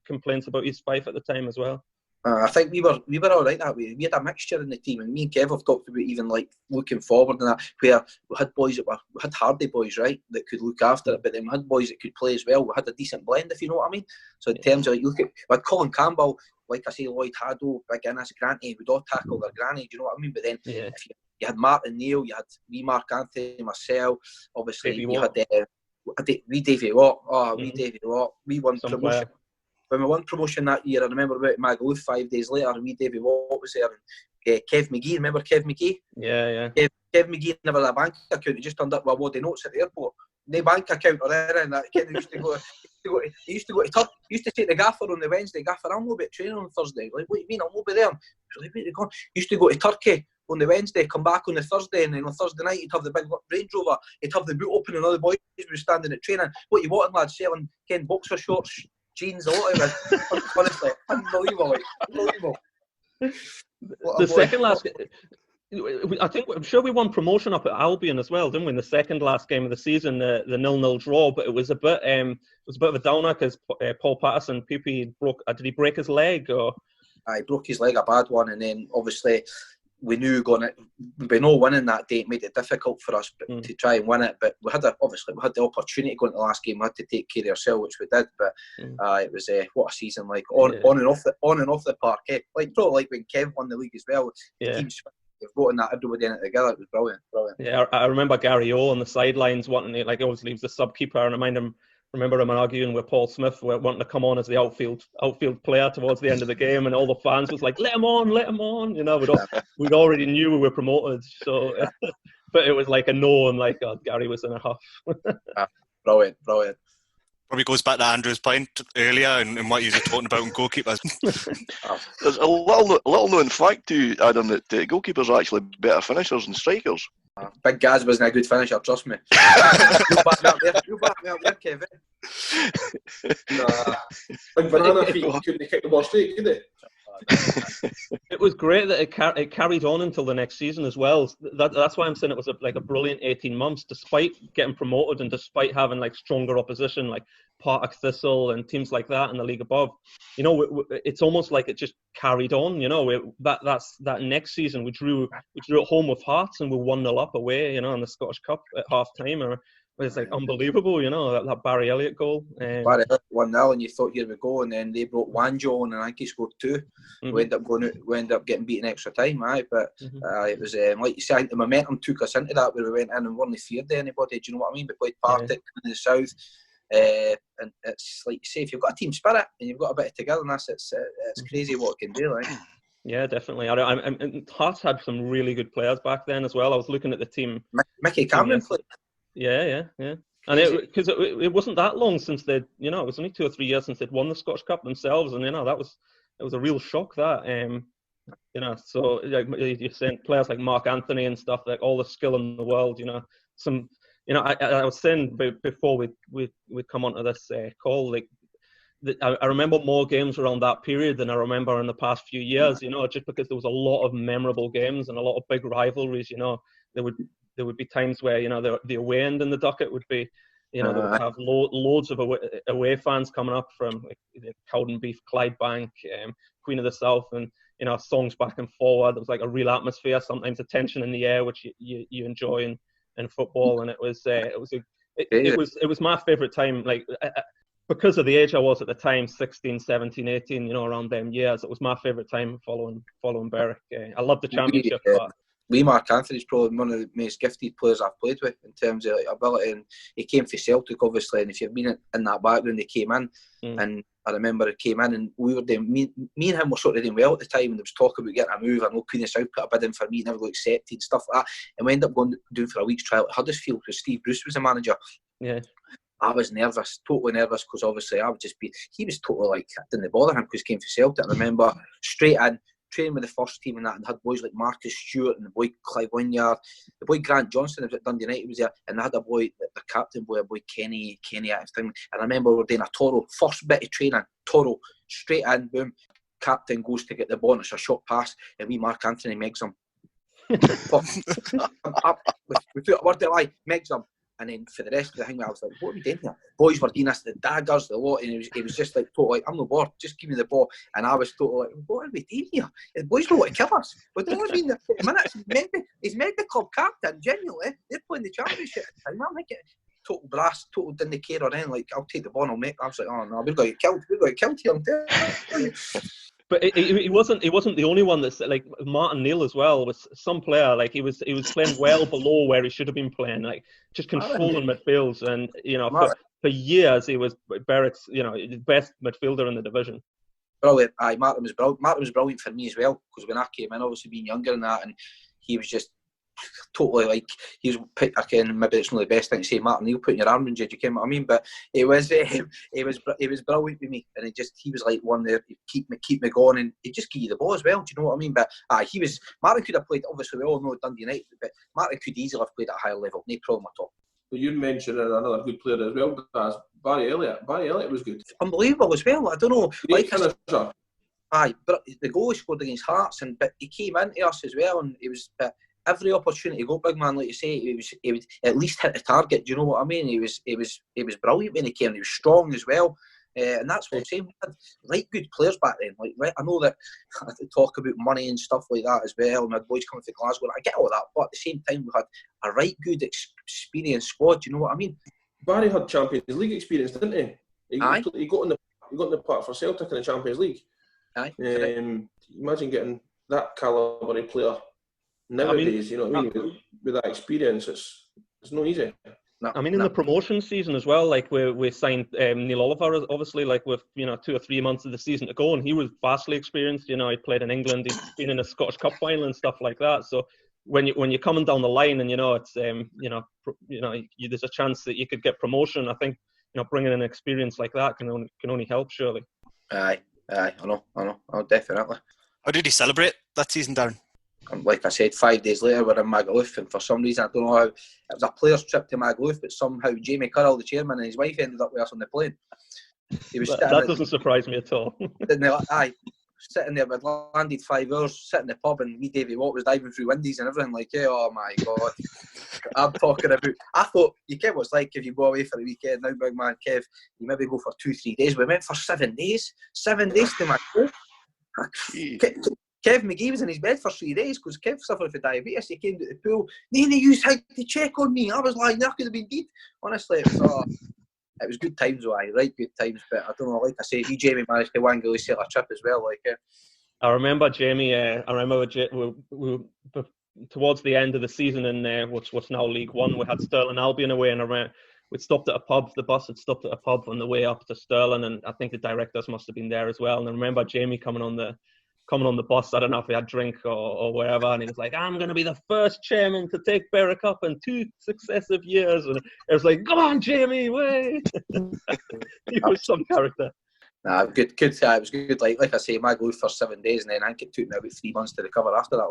Speaker 6: complaints about East Fife at the time as well.
Speaker 4: I think we were all right that way. We had a mixture in the team, and me and Kev have talked about even like looking forward and that, where we had boys we had hardy boys, right, that could look after it, but then we had boys that could play as well. We had a decent blend, if you know what I mean. So in terms of like, look at, we had Colin Campbell, like I say, Lloyd Haddo, Big Innes, Granty, we'd all tackle their granny, do you know what I mean? But then if you had Martin Neal, you had me, Mark Anthony, myself, obviously you had wee Davy Watt, wee Davy Watt, we won promotion. When we won promotion that year, I remember about Magaluf 5 days later, wee Davy Watt was there, and Kev McGee, remember Kev McGee? Yeah. Kev McGee never had a bank account, he just turned up with a wad of notes at the airport. No bank account or anything. That kid used to take the gaffer on the Wednesday. Gaffer, I'll not be at training on Thursday. Like, what do you mean? I'll not be there. Like, where are you going? Used to go to Turkey on the Wednesday, come back on the Thursday, and then on Thursday night he'd have the big Range Rover, he'd have the boot open, and all the boys were standing at training. What you wanting, lads? Selling Ken boxer shorts, jeans, a lot of it. Honestly, unbelievable.
Speaker 6: The second last, I'm sure we won promotion up at Albion as well, didn't we? In the second last game of the season, the 0-0 draw, but it was a bit of a downer because Paul Patterson, PP broke. Did he break his leg or?
Speaker 4: He broke his leg, a bad one, and then obviously we knew by not winning that day, it made it difficult for us to try and win it. But we had the opportunity going to the last game. We had to take care of ourselves, which we did. But it was what a season like on and off the park. Like probably like when Kev won the league as well. The teams, they've got that everybody in it together. It was brilliant.
Speaker 6: Yeah, I remember Gary O on the sidelines wanting to, like, obviously he was the sub keeper, and I remember him arguing with Paul Smith, wanting to come on as the outfield player towards the end of the game, and all the fans was like, let him on, you know. We'd already knew we were promoted, so but it was like a no, and like, God, Gary was in a huff.
Speaker 4: Brilliant.
Speaker 2: Probably goes back to Andrew's point earlier and what you were talking about in goalkeepers.
Speaker 5: There's a little known fact to Adam that goalkeepers are actually better finishers than strikers.
Speaker 4: Big Gaz wasn't a good finisher, trust me. You back me up there, Kevin.
Speaker 3: Nah. Big banana feet couldn't kick the ball straight, could they?
Speaker 6: It was great that it carried on until the next season as well. That's why I'm saying it was a brilliant 18 months, despite getting promoted and despite having like stronger opposition like Partick Thistle and teams like that in the league above. You know, it's almost like it just carried on. You know, that next season we drew at home with Hearts and we 1-0 up away. You know, in the Scottish Cup at half time. It's like unbelievable, you know, that Barry Elliott goal.
Speaker 4: Barry Elliott 1-0, and you thought, here we go, and then they brought Wanjo on, and I think he scored 2. We ended up getting beaten extra time, but it was like you say, I think the momentum took us into that, where we went in and weren't feared anybody. Do you know what I mean? We played Partick in the south, and it's like you say, if you've got a team spirit and you've got a bit of togetherness, it's crazy what it can do, like.
Speaker 6: Yeah, definitely. And Hearts had some really good players back then as well. I was looking at the team. Mickey
Speaker 4: Cameron played.
Speaker 6: Yeah. And because it wasn't that long since it was only 2 or 3 years since they'd won the Scottish Cup themselves, and it was a real shock that, so like you're saying, players like Mark Anthony and stuff, like all the skill in the world, I was saying before we come onto this call, like, I remember more games around that period than I remember in the past few years, just because there was a lot of memorable games and a lot of big rivalries, There would be times where, the away end in the Ducket would be, they would have loads of away fans coming up from like Cowden Beef, Clydebank, Queen of the South, and, songs back and forward. There was like a real atmosphere, sometimes a tension in the air, which you enjoy in football. And it was my favourite time, like, because of the age I was at the time, 16, 17, 18, around them years, it was my favourite time following Berwick. I loved the championship part.
Speaker 4: Mark Anthony's probably one of the most gifted players I've played with in terms of ability, and he came for Celtic obviously, and if you've been in that background, he came in and I remember he came in and we were doing, me and him were sort of doing well at the time, and there was talk about getting a move. I know Queen of South put a bid in for me, never got accepted and stuff like that, and we ended up doing for a week's trial at Huddersfield because Steve Bruce was the manager.
Speaker 6: Yeah.
Speaker 4: I was nervous, totally nervous, because obviously he was totally like, I didn't bother him because he came for Celtic. I remember straight in, training with the first team and that, and had boys like Marcus Stewart and the boy Clive Wynyard, the boy Grant Johnson was at Dundee United was there, and they had a boy, the captain boy, a boy Kenny at the time. And I remember we were doing a Toro, first bit of training, Toro, straight in, boom, captain goes to get the ball, and it's a short pass, and we Mark Anthony makes him. We put a word of lie, makes him. And then for the rest of the thing, I was like, what are we doing here? Boys were doing this, the daggers, the lot, and it was just like, totally, I'm not bored, just give me the ball. And I was totally like, what are we doing here? The boys don't want to kill us. We've only been there 40 minutes. He's made the club captain, genuinely. They're playing the championship. I'm not making total brass, total didn't care or anything. Like, I'll take the ball and I'll make. I was like, oh no, we're going to get killed. We're going to get killed here. I'm telling you.
Speaker 6: But he wasn't the only one that's like Martin Neal as well was some player, like he was playing well below where he should have been playing, like just controlling midfields, and for years he was Berwick's the best midfielder in the division.
Speaker 4: Brilliant. Martin was brilliant. Martin was brilliant for me as well, because when I came in, obviously being younger than that, and he was just totally like, he was again, maybe it's not the best thing to say, Martin Neal putting your arm in you know what I mean, but it was brilliant with me, and he was like one there, keep me going, and he just give you the ball as well, do you know what I mean? But Martin could have played, obviously we all know Dundee United, but Martin could easily have played at a higher level, no problem at all.
Speaker 3: But you mentioned another good player as well, as Barry Elliott. Barry Elliott was good.
Speaker 4: Unbelievable as well. I don't know.
Speaker 3: Great finisher.
Speaker 4: But the goal he scored against Hearts, but he came into us as well, and it was every opportunity to go, big man, like you say, he would at least hit the target. Do you know what I mean? He was brilliant when he came. He was strong as well, and that's what I'm saying. We had right good players back then. Like I know that I talk about money and stuff like that as well. And my boys coming from Glasgow, I get all that, but at the same time, we had a right good experienced squad. Do you know what I mean?
Speaker 3: Barry had Champions League experience, didn't he? He got in the park for Celtic in the Champions League.
Speaker 4: Aye.
Speaker 3: Imagine getting that calibre of player nowadays. You know what I mean? With that experience, it's not easy.
Speaker 6: In the promotion season as well, like we signed Neil Oliver, obviously, like with 2 or 3 months of the season to go, and he was vastly experienced. He played in England, he's been in a Scottish Cup final and stuff like that. So when you're coming down the line, and it's there's a chance that you could get promotion. I think bringing in experience like that can only help, surely.
Speaker 4: Aye, I know, definitely.
Speaker 2: How did he celebrate that season, Darren?
Speaker 4: Like I said, 5 days later we're in Magaluf, and for some reason I don't know how, it was a player's trip to Magaluf, but somehow Jamie Currell, the chairman, and his wife ended up with us on the plane. He was
Speaker 6: that doesn't surprise me at all.
Speaker 4: Sitting there, we'd landed 5 hours, sitting in the pub, and we Davey Watt was diving through windies and everything, like, oh my God. I'm talking about, I thought, you get what it's like if you go away for the weekend now, big man, Kev, you maybe go for 2-3 days. We went for 7 days. 7 days to Magaluf. Kev McGee was in his bed for 3 days because Kev suffered from diabetes. He came to the pool. None of you had to check on me. I was like, that could have been dead. Honestly, it was good times, though. Right good times. But I don't know, like I say, Jamie managed to wangle his sail a trip as well.
Speaker 6: I remember Jamie. We towards the end of the season in what's now League One, we had Stirling Albion away, and we'd stopped at a pub. The bus had stopped at a pub on the way up to Stirling, and I think the directors must have been there as well. And I remember Jamie coming on the bus. I don't know if he had drink or wherever, and he was like, I'm going to be the first chairman to take Berwick up in 2 successive years. And it was like, come on, Jamie, wait. He was some character.
Speaker 4: Nah, good. It was good. Like I say, my goal for 7 days, and then I think it took me about 3 months to recover after that.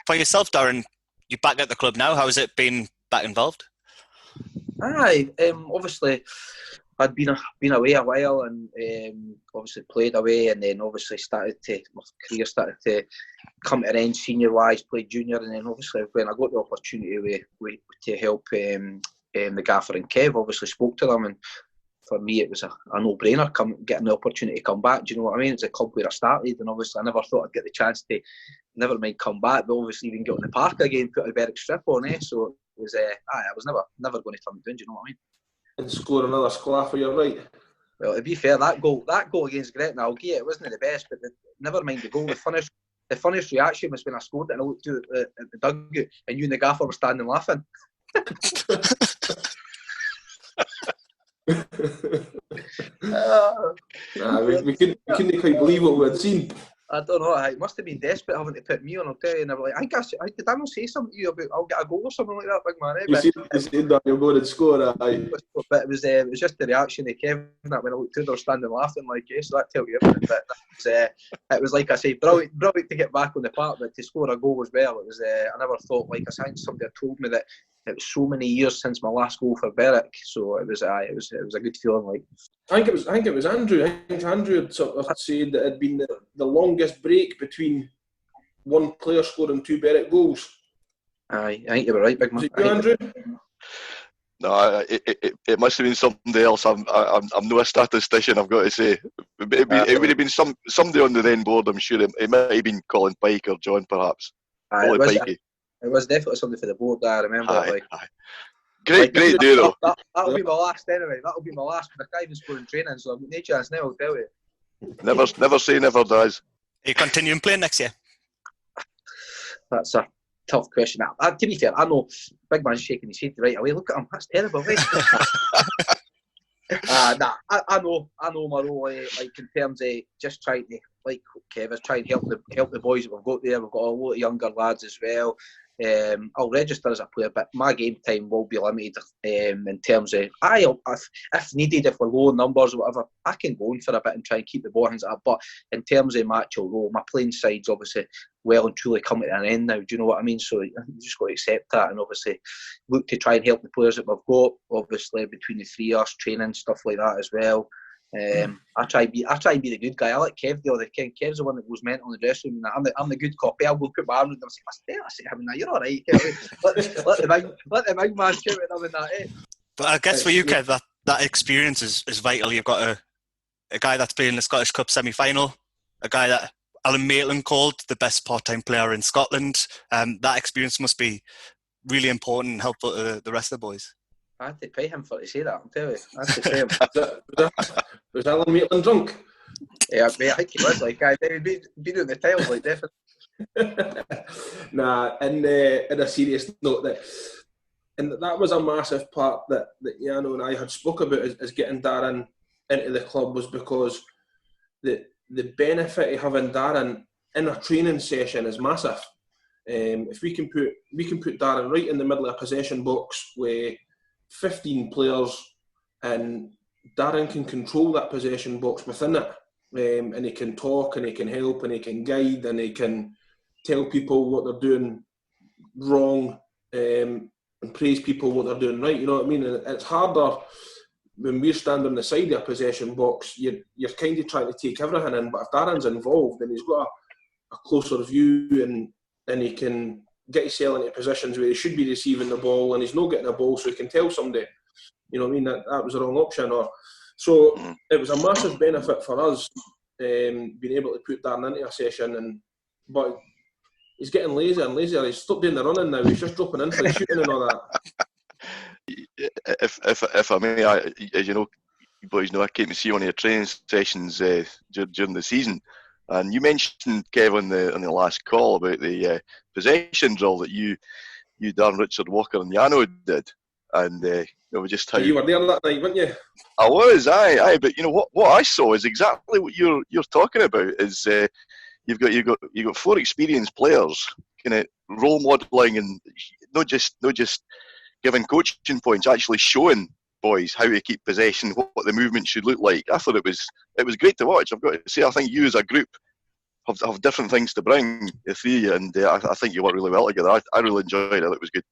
Speaker 2: For yourself, Darren, you're back at the club now. How has it been back involved?
Speaker 4: Obviously, I'd been away a while, and obviously played away, and then obviously my career started to come to an end senior wise, played junior, and then obviously when I got the opportunity to help the gaffer and Kev, obviously spoke to them, and for me it was a no-brainer getting the opportunity to come back. Do you know what I mean? It's a club where I started, and obviously I never thought I'd get the chance to, never mind come back, but obviously even get on the park again, put a Berwick strip on, so it was I was never going to turn it down. Do you know what I mean?
Speaker 3: And score another sclaffer, you're right.
Speaker 4: Well, to be fair, that goal against Gretna, I'll give it wasn't the best, but never mind the goal. The funniest reaction was when I scored it and I looked at the dugout and you and the gaffer were standing laughing.
Speaker 3: We couldn't quite believe what we had seen.
Speaker 4: I don't know. It must have been desperate having to put me on. I'll tell you. And I was like, did I not say something to you about I'll get a goal or something like that, big man?
Speaker 3: You said that you'll go and score. Aye.
Speaker 4: But it was just the reaction of Kevin that when I looked through, they were standing laughing like, yes, so that tells you everything. But it was like I say, brilliant to get back on the park, but to score a goal as well. It was. I never thought, like I think somebody had told me that it was so many years since my last goal for Berwick, so it was a good feeling. Like
Speaker 3: I think it was Andrew. I think Andrew had sort of said that it had been the longest break between one player scoring 2 Berwick goals.
Speaker 4: Aye, I think you were right, big man.
Speaker 3: Was it you, Andrew?
Speaker 5: No, it must have been somebody else. I'm not a statistician, I've got to say. It would have been somebody on the then board, I'm sure. It might have been Colin Pike or John, perhaps.
Speaker 4: It was definitely something for the board, I remember.
Speaker 5: Aye. Great day though.
Speaker 4: That'll be my last anyway. That'll be my last. I can't even score in training, so I've got no chance now, I'll tell you.
Speaker 5: Never say never, does.
Speaker 2: Are you continuing playing next year?
Speaker 4: That's a tough question. To be fair, I know big man's shaking his head right away. Look at him, that's terrible. Right? I know my role, like in terms of just trying to, like Kev is trying to help the boys that we've got there. We've got a lot of younger lads as well. I'll register as a player, but my game time will be limited in terms of if needed, if we're low in numbers or whatever, I can go in for a bit and try and keep the ball hands up. But in terms of my actual role, my playing side's obviously well and truly coming to an end now. Do you know what I mean? So you just got to accept that and obviously look to try and help the players that we've got. Obviously between the 3 years training stuff like that as well. I try and be the good guy. I like Kev the other King. Kev's the one that goes mental in the dressing room. I'm the good copy. I'll go put my arm around them and say, I mean, you're all right. let the big man shout at them and that. Eh?
Speaker 2: But I guess for you, Kev, that experience is vital. You've got a guy that's playing the Scottish Cup semi-final, a guy that Allan Maitland called the best part-time player in Scotland. That experience must be really important and helpful to the rest of the boys.
Speaker 4: I had to pay him to say that, I'll tell you. I had to say him.
Speaker 3: Was Allan Maitland drunk?
Speaker 4: Yeah, mate, I think he was. Like, he'd be doing the tiles, like, definitely.
Speaker 3: Nah, in a serious note, that was a massive part that Yano and I had spoke about as getting Darren into the club, was because the benefit of having Darren in a training session is massive. If we can put Darren right in the middle of a possession box with 15 players, and Darren can control that possession box within it, and he can talk and he can help and he can guide and he can tell people what they're doing wrong, and praise people what they're doing right. You know what I mean? And it's harder when we're standing on the side of a possession box. You're kind of trying to take everything in, but if Darren's involved and he's got a closer view and he can get himself into positions where he should be receiving the ball and he's not getting the ball, so he can tell somebody, you know what I mean, that was the wrong option. So it was a massive benefit for us being able to put Darren into a session, but he's getting lazier and lazier. He's stopped doing the running now, he's just dropping in for the shooting and all that.
Speaker 5: If I may, as you know, you boys know, I came to see one of your training sessions during the season. And you mentioned, Kev, on the last call about the possession drill that you, Darren, Richard Walker and Yano did. And just how...
Speaker 3: You were there that night, weren't you?
Speaker 5: I was, aye. But you know what I saw is exactly what you're talking about. Is you've got 4 experienced players, kind of role modelling and not just giving coaching points, actually showing boys how to keep possession, what the movement should look like. I thought it was great to watch. I've got to say, I think you as a group have different things to bring, the 3 of you, and I think you work really well together. I really enjoyed it. It was good.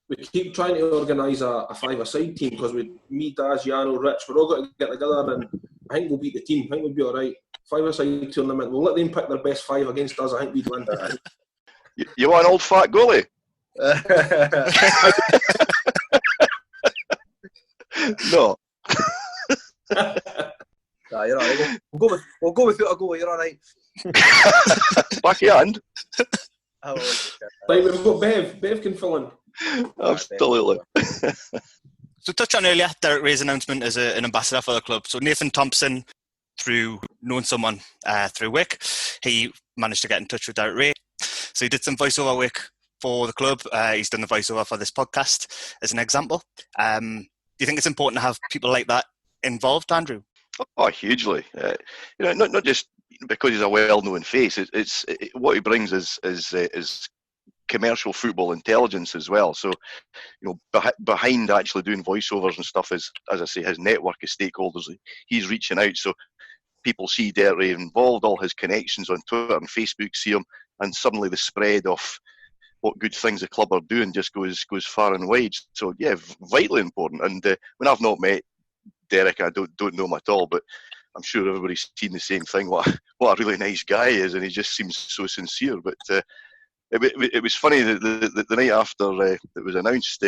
Speaker 3: We keep trying to organise a 5-a-side team, because me, Daz, Yano, Rich, we're all going to get together, and I think we'll beat the team. I think we'll be all right. 5-a-side tournament. We'll let them pick their best 5 against us. I think we'd win.
Speaker 5: You want an old fat goalie? No.
Speaker 4: Nah, you're alright. We'll go without a goal. You're alright.
Speaker 5: Backhand.
Speaker 3: Right, we've got Bev. Bev can fill in.
Speaker 5: Absolutely.
Speaker 2: So touch on earlier, Derek Ray's announcement as an ambassador for the club. So Nathan Thompson, through knowing someone through Wick, he managed to get in touch with Derek Ray. So he did some voiceover work for the club. He's done the voiceover for this podcast as an example. Do you think it's important to have people like that involved, Andrew?
Speaker 5: Oh, hugely. Not just because he's a well-known face, what he brings is commercial football intelligence as well. So, behind actually doing voiceovers and stuff is, as I say, his network of stakeholders. He's reaching out, so people see Derry involved. All his connections on Twitter and Facebook see him, and suddenly the spread of what good things the club are doing just goes far and wide. So yeah, vitally important. And when I've not met Derek, I don't know him at all, but I'm sure everybody's seen the same thing. What a really nice guy he is, and he just seems so sincere. But it was funny that the night after it was announced,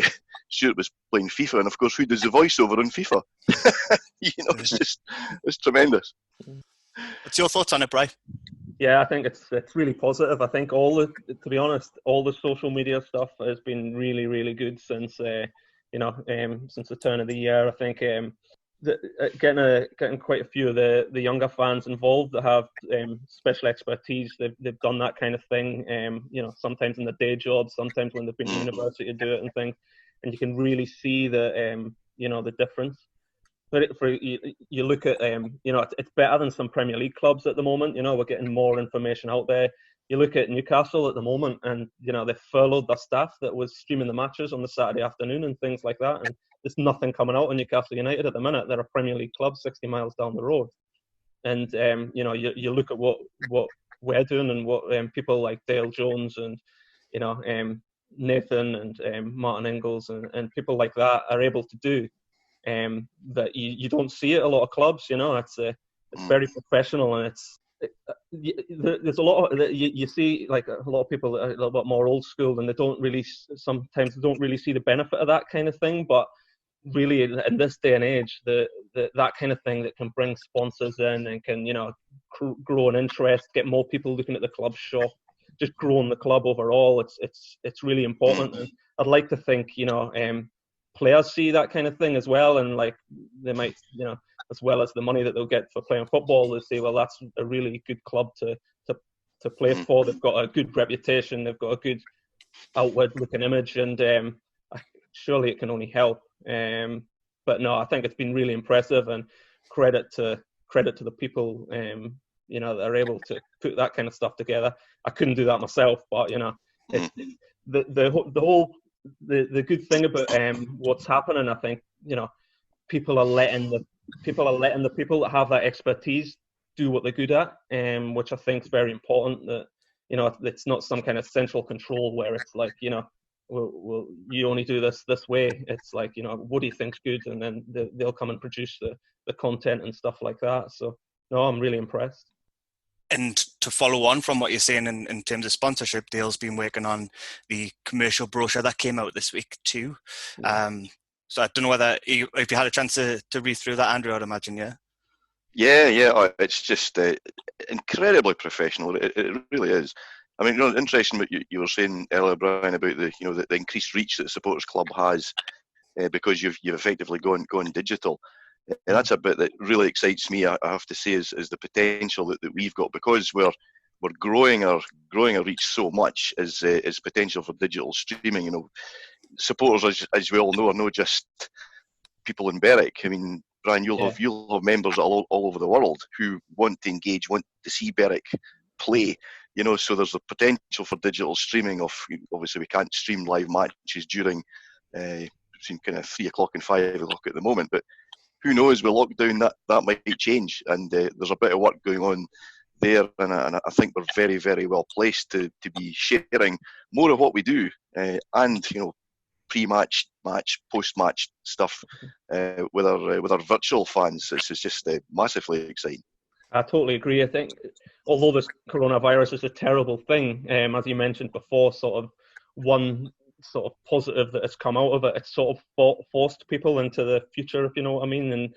Speaker 5: Stuart was playing FIFA, and of course, who does the voiceover in FIFA? It's tremendous.
Speaker 2: What's your thoughts on it, Brian?
Speaker 6: Yeah, I think it's really positive. I think to be honest, all the social media stuff has been really, really good since since the turn of the year. I think getting quite a few of the younger fans involved that have special expertise. They've done that kind of thing. Sometimes in the day job, sometimes when they've been at university to do it and things, and you can really see the difference. But you look at it's better than some Premier League clubs at the moment. We're getting more information out there. You look at Newcastle at the moment, and they've furloughed their staff that was streaming the matches on the Saturday afternoon and things like that. And there's nothing coming out on Newcastle United at the minute. They're a Premier League club 60 miles down the road. And you look at what we're doing and what people like Dale Jones and Nathan and Martin Ingalls and people like that are able to do. That you don't see it a lot of clubs. It's very professional, and there's a lot of you see, like a lot of people are a little bit more old school, and sometimes they don't really see the benefit of that kind of thing. But really, in this day and age, that kind of thing that can bring sponsors in and can grow an interest, get more people looking at the club shop, just growing the club overall. It's really important, and I'd like to think players see that kind of thing as well, and like they might, as well as the money that they'll get for playing football, they say, well, that's a really good club to play for. They've got a good reputation, they've got a good outward-looking image, and surely it can only help. But no, I think it's been really impressive, and credit to the people, that are able to put that kind of stuff together. I couldn't do that myself, but the good thing about what's happening, I think, people are letting the people that have that expertise do what they're good at, which I think is very important. That it's not some kind of central control where it's like well you only do this way. It's like what do you think's good, and then they'll come and produce the content and stuff like that. So no, I'm really impressed.
Speaker 2: And to follow on from what you're saying in terms of sponsorship, Dale's been working on the commercial brochure that came out this week too. So I don't know if you had a chance to read through that, Andrew, I'd imagine, yeah?
Speaker 5: Yeah. It's just incredibly professional. It really is. I mean, interesting what you were saying earlier, Brian, about the increased reach that the supporters club has because you've effectively gone digital. And that's a bit that really excites me, I have to say, is the potential that we've got, because we're growing our reach so much as potential for digital streaming. Supporters, as we all know, are not just people in Berwick. I mean, Brian, you'll have members all over the world who want to engage, want to see Berwick play. So there's a potential for digital streaming of. Obviously, we can't stream live matches during between kind of 3 o'clock and 5 o'clock at the moment, but who knows, with lockdown that might change, and there's a bit of work going on there, and I think we're very, very well placed to be sharing more of what we do, and pre-match, match, post-match stuff with our virtual fans. It's just massively exciting.
Speaker 6: I totally agree. I think although this coronavirus is a terrible thing, as you mentioned before, sort of one sort of positive that has come out of it, it's sort of forced people into the future, if you know what I mean. And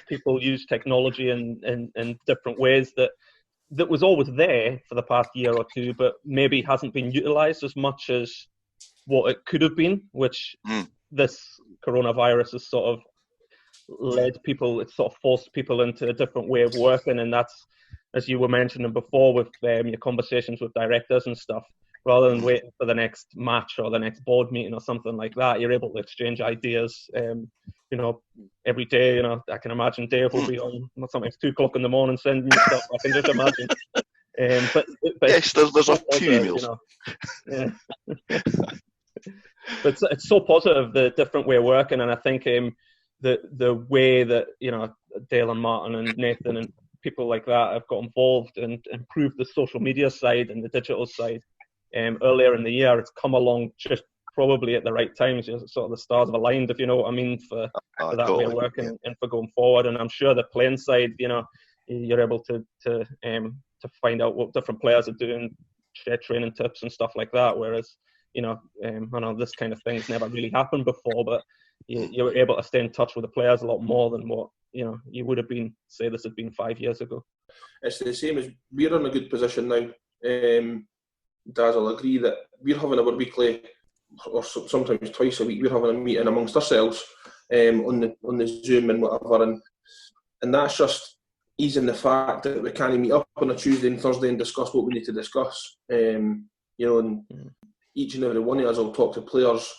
Speaker 6: people use technology in different ways that was always there for the past year or two, but maybe hasn't been utilised as much as what it could have been, which this coronavirus has sort of led people, it's sort of forced people into a different way of working. And that's, as you were mentioning before, with your conversations with directors and stuff, rather than waiting for the next match or the next board meeting or something like that, you're able to exchange ideas every day, I can imagine Dave will be on sometimes 2 o'clock in the morning sending you stuff. I can just imagine. But
Speaker 5: yes, there's a few emails.
Speaker 6: Yeah. But it's so positive, the different way of working, and I think the way that Dale and Martin and Nathan and people like that have got involved and improved the social media side and the digital side earlier in the year. It's come along just probably at the right times. Sort of the stars have aligned, if you know what I mean, for that totally, way of working and for going forward. And I'm sure the playing side, you're able to find out what different players are doing, share training tips and stuff like that. Whereas I know this kind of thing's never really happened before, but you were able to stay in touch with the players a lot more than what you would have been, say this had been 5 years ago.
Speaker 3: It's the same as we're in a good position now. Daz will agree that we're having our weekly, or sometimes twice a week, we're having a meeting amongst ourselves on the Zoom and whatever, and that's just easing the fact that we can't meet up on a Tuesday and Thursday and discuss what we need to discuss. And each and every one of us will talk to players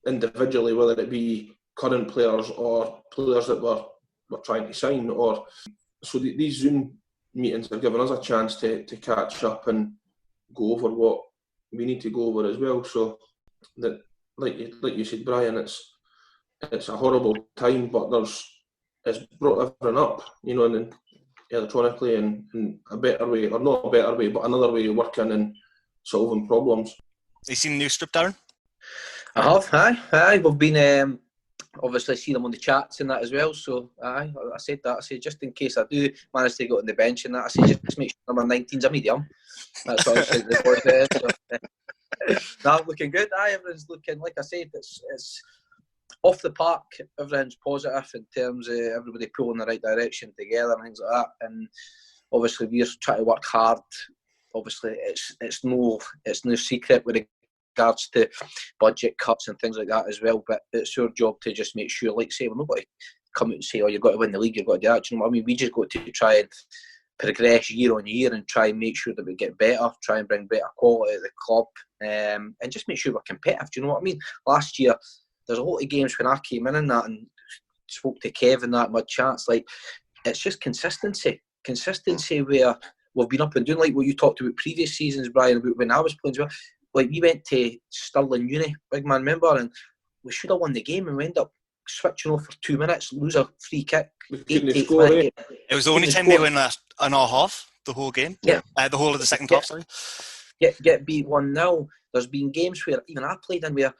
Speaker 3: individually, whether it be current players or players that we're trying to sign. So these Zoom meetings have given us a chance to catch up and go over what we need to go over as well. So that, like you said, Brian, it's a horrible time, but it's brought everyone up, and electronically in a better way, or not a better way, but another way of working and solving problems.
Speaker 2: Have you seen the new strip, Darren?
Speaker 4: I have, aye. We've been obviously see them on the chats and that as well. So I said just in case I do manage to go on the bench and that, I said just make sure number 19's a medium. That's what I said to the boys there. So, no, looking good. Everything's looking, like I said, it's off the park. Everything's positive in terms of everybody pulling in the right direction together and things like that. And obviously we're trying to work hard. Obviously it's no secret with regards to budget cuts and things like that as well, but it's your job to just make sure, like say, we're not going to come out and say, you've got to win the league, you've got to do that. Do you know what I mean? We just got to try and progress year on year and try and make sure that we get better, try and bring better quality to the club, and just make sure we're competitive. Do you know what I mean? Last year there's a lot of games when I came in and that and spoke to Kevin that my chance, like it's just consistency where we've been up and doing, like what you talked about previous seasons, Brian, about when I was playing as well. Like we went to Stirling Uni, big man, remember, and we should have won the game and we ended up switching off for 2 minutes, lose a free kick.
Speaker 3: It
Speaker 2: was the only time they win an our half, the whole game.
Speaker 4: Yeah.
Speaker 2: The whole of the second half, sorry.
Speaker 4: Get beat 1-0. There's been games where even I played in where,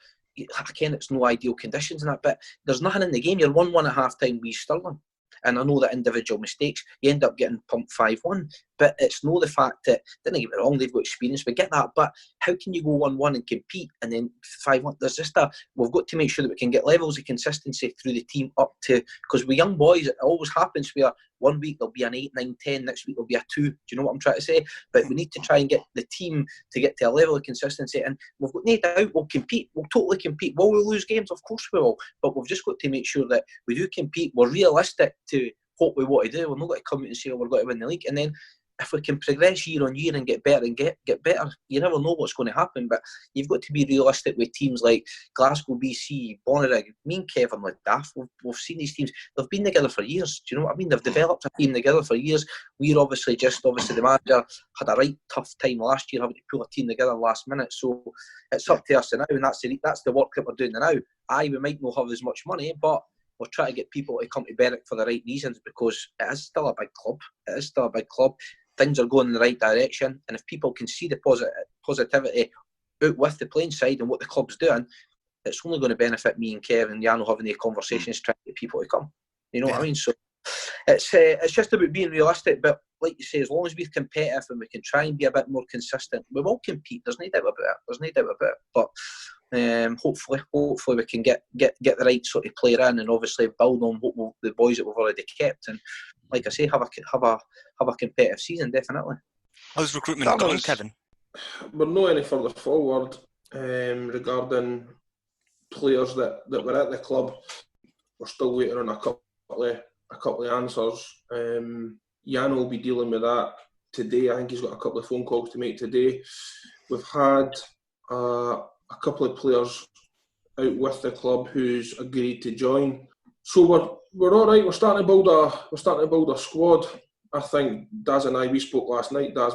Speaker 4: again, it's no ideal conditions and that, but there's nothing in the game. You're 1-1 at half time with Stirling. And I know that individual mistakes, you end up getting pumped 5-1. But it's no the fact that, don't get me wrong, they've got experience, we get that. But how can you go 1-1 and compete and then 5-1? There's just we've got to make sure that we can get levels of consistency through the team up to, because with young boys, it always happens where 1 week there'll be an 8, 9, 10, next week there'll be a 2. Do you know what I'm trying to say? But we need to try and get the team to get to a level of consistency. And we've got no doubt we'll compete. We'll totally compete. Will we lose games? Of course we will. But we've just got to make sure that we do compete. We're realistic to what we want to do. We're not going to come out and say, we're going to win the league. And then if we can progress year on year and get better and get better, you never know what's going to happen. But you've got to be realistic with teams like Glasgow, BC, Bonnyrigg. Me and Kevin like Daft, we've seen these teams. They've been together for years. Do you know what I mean? They've developed a team together for years. We're obviously the manager had a right tough time last year having to pull a team together last minute. So it's up to us now, and that's the work that we're doing now. We might not have as much money, but we're trying to get people to come to Berwick for the right reasons, because it is still a big club. Things are going in the right direction, and if people can see the positivity out with the playing side and what the club's doing, it's only going to benefit me and Kev and Yano having the conversations, trying to get people to come. You know what I mean? So it's just about being realistic, but like you say, as long as we're competitive and we can try and be a bit more consistent, we will compete. There's no doubt about it. But hopefully we can get the right sort of player in, and obviously build on the boys that we've already kept, and like I say, have a competitive season, definitely.
Speaker 2: How's recruitment going, Kevin?
Speaker 3: We're not any further forward regarding players that were at the club. We're still waiting on a couple of answers. Jan will be dealing with that today. I think he's got a couple of phone calls to make today. We've had a couple of players out with the club who's agreed to join. So we're all right. We're starting to build a squad. I think Daz and I, we spoke last night, Daz.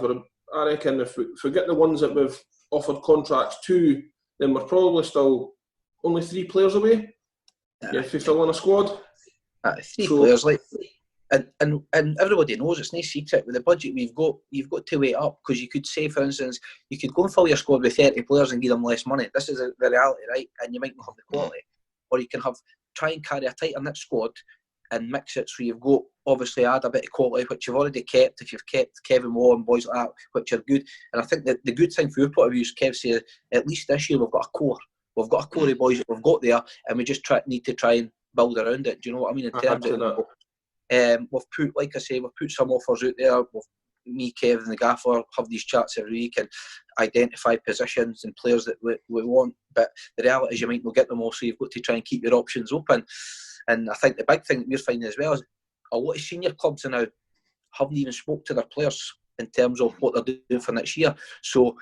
Speaker 3: I reckon if we get the ones that we've offered contracts to, then we're probably still only 3 players away. If we fill in a squad.
Speaker 4: 3 players, like, and everybody knows it's no secret with the budget we've got. You've got to weigh up, because you could say, for instance, you could go and fill your squad with 30 players and give them less money. This is the reality, right? And you might not have the quality, or you can try and carry a tighter knit squad and mix it so you've got, obviously, add a bit of quality, which you've already kept. If you've kept Kevin Waugh and boys like that, which are good. And I think that the good thing for your point of view is, Kev said, at least this year we've got a core. We've got a core of boys that we've got there, and we just need to try and build around it. Do you know what I mean? In terms of that. We've put, like I say, we've put some offers out there. Me, Kev, and the gaffer have these chats every week and identify positions and players that we want. But the reality is, you might not get them all, so you've got to try and keep your options open. And I think the big thing that we're finding as well is a lot of senior clubs now haven't even spoke to their players in terms of what they're doing for next year. So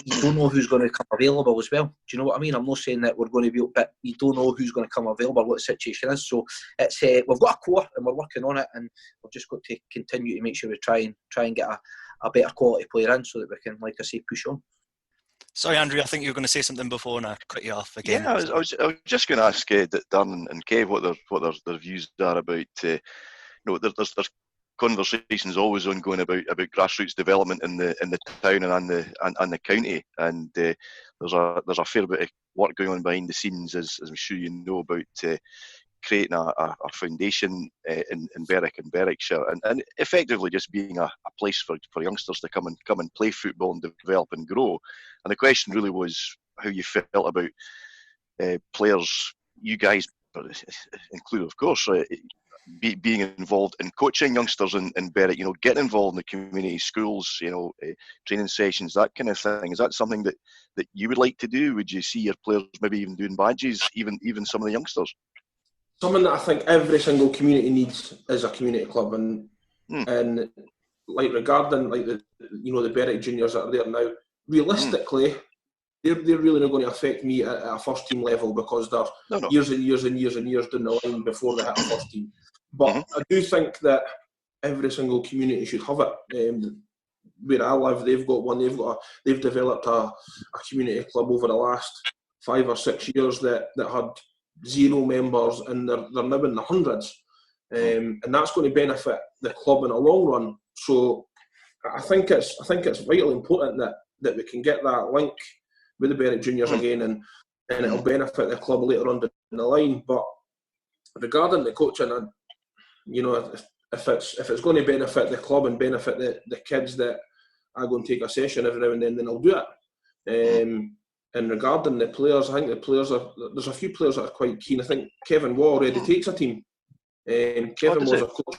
Speaker 4: you don't know who's going to come available as well. Do you know what I mean? I'm not saying that we're going to be, but you don't know who's going to come available, what the situation is. So it's we've got a core and we're working on it, and we've just got to continue to make sure we try and get a better quality player in, so that we can, like I say, push on.
Speaker 2: Sorry, Andrew, I think you were going to say something before and I cut you off again.
Speaker 5: Yeah, I was just going to ask Darren and Kev what their views are about. There's conversations always ongoing about grassroots development in the town and the county, and there's a fair bit of work going on behind the scenes, as I'm sure you know, about creating a foundation in Berwick and Berwickshire, and effectively just being a place for youngsters to come and play football and develop and grow. And the question really was how you felt about players, you guys, but included of course, being involved in coaching youngsters in Berwick, getting involved in the community schools, training sessions, that kind of thing. Is that something that you would like to do? Would you see your players maybe even doing badges, even some of the youngsters?
Speaker 3: Something that I think every single community needs is a community club, and like regarding like the Berwick juniors that are there now, realistically, they're really not going to affect me at a first team level, because they're years and years and years and years down the line before they hit a first team. But I do think that every single community should have it. Where I live, they've got one. They've developed a community club over the last 5 or 6 years that had 0 members, and they're now in the hundreds, and that's going to benefit the club in the long run. So I think it's vitally important that we can get that link with the Berwick juniors again, and it'll benefit the club later on down the line. But regarding the coaching, if it's going to benefit the club and benefit the kids that I go and take a session every now and then I'll do it. And regarding the players, I think the players there's a few players that are quite keen. I think Kevin Waugh already takes a team. Kevin was a coach.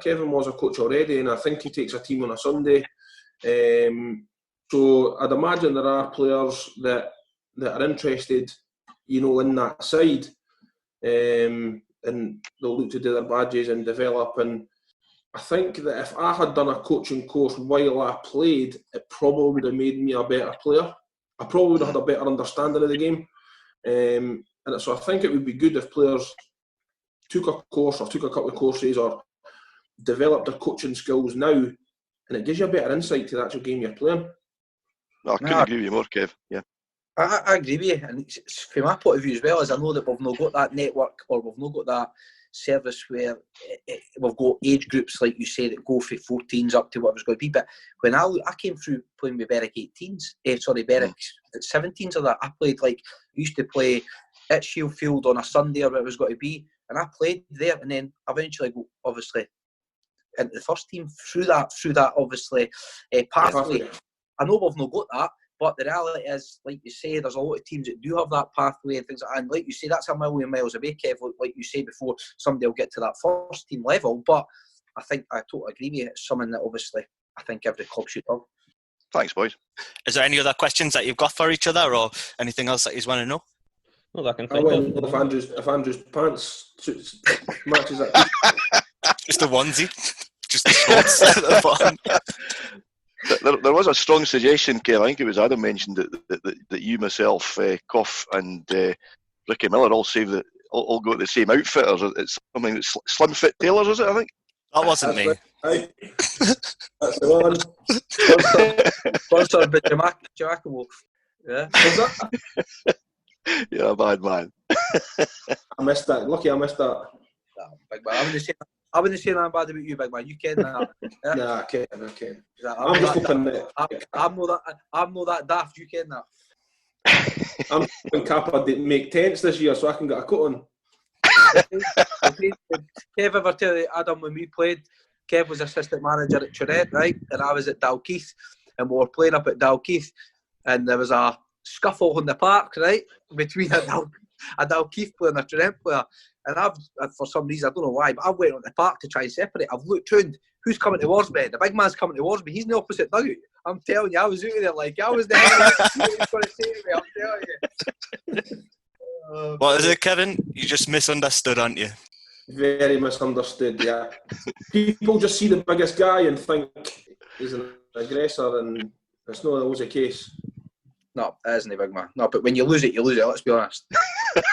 Speaker 3: Kevin was a coach already, and I think he takes a team on a Sunday. So I'd imagine there are players that are interested, in that side, and they'll look to do their badges and develop. And I think that if I had done a coaching course while I played, it probably would have made me a better player. I probably would have had a better understanding of the game. And so I think it would be good if players took a course or took a couple of courses or developed their coaching skills now, and it gives you a better insight to the actual game you're playing.
Speaker 5: No, I couldn't agree with you more, Kev. Yeah.
Speaker 4: I agree with you, and it's, from my point of view as well, as I know that we've not got that network, or we've not got that service where we've got age groups, like you say, that go from 14s up to whatever's going to be. But when I came through playing with Berwick 18s, Berwick 17s or that, I played used to play at Shield Field on a Sunday or whatever it was going to be, and I played there, and then eventually go, obviously, into the first team through that obviously pathway. I know we've not got that, but the reality is, like you say, there's a lot of teams that do have that pathway and things like that. And like you say, that's a million miles away, Kev. Like you say before, somebody will get to that first team level. But I think I totally agree with you. It's something that obviously I think every club should have.
Speaker 5: Thanks, boys.
Speaker 2: Is there any other questions that you've got for each other, or anything else that you want to know?
Speaker 6: Well, I can
Speaker 3: think if Andrew's pants matches that.
Speaker 2: Just a onesie. Just the shorts at the bottom.
Speaker 5: There was a strong suggestion, Kev. I think it was Adam mentioned that you, myself, Cough, and Ricky Miller all go to the same outfitters. It's something that's Slim Fit Tailors, is it? I think
Speaker 2: that wasn't me.
Speaker 3: That's the one.
Speaker 4: Sponsored by Giacomo. Yeah.
Speaker 5: You're a bad man.
Speaker 3: I missed that. Lucky I missed that.
Speaker 4: Nah, big man. I wouldn't say that bad about you, big man. You can that. Yeah?
Speaker 3: Nah, I can't.
Speaker 4: I'm
Speaker 3: just hoping that
Speaker 4: I'm not that daft. You can that.
Speaker 3: I'm hoping Kappa didn't make tents this year, so I can get a coat on.
Speaker 4: Kev ever tell you, Adam, when we played, Kev was assistant manager at Trinette, right? And I was at Dalkeith, and we were playing up at Dalkeith, and there was a scuffle in the park, right? Between a Dalkeith player and a Trinette player. And I've, for some reason, I don't know why, but I went on the park to try and separate. I've looked round. Who's coming towards me? The big man's coming towards me. He's in the opposite dugout. I'm telling you, I was out of there like, I was the hell he's going to say to me, I'm telling you.
Speaker 2: What is it, Kevin? You just misunderstood, aren't you?
Speaker 3: Very misunderstood, yeah. People just see the biggest guy and think he's an aggressor, and it's not always the case.
Speaker 4: No, it isn't, big man. No, but when you lose it, let's be honest.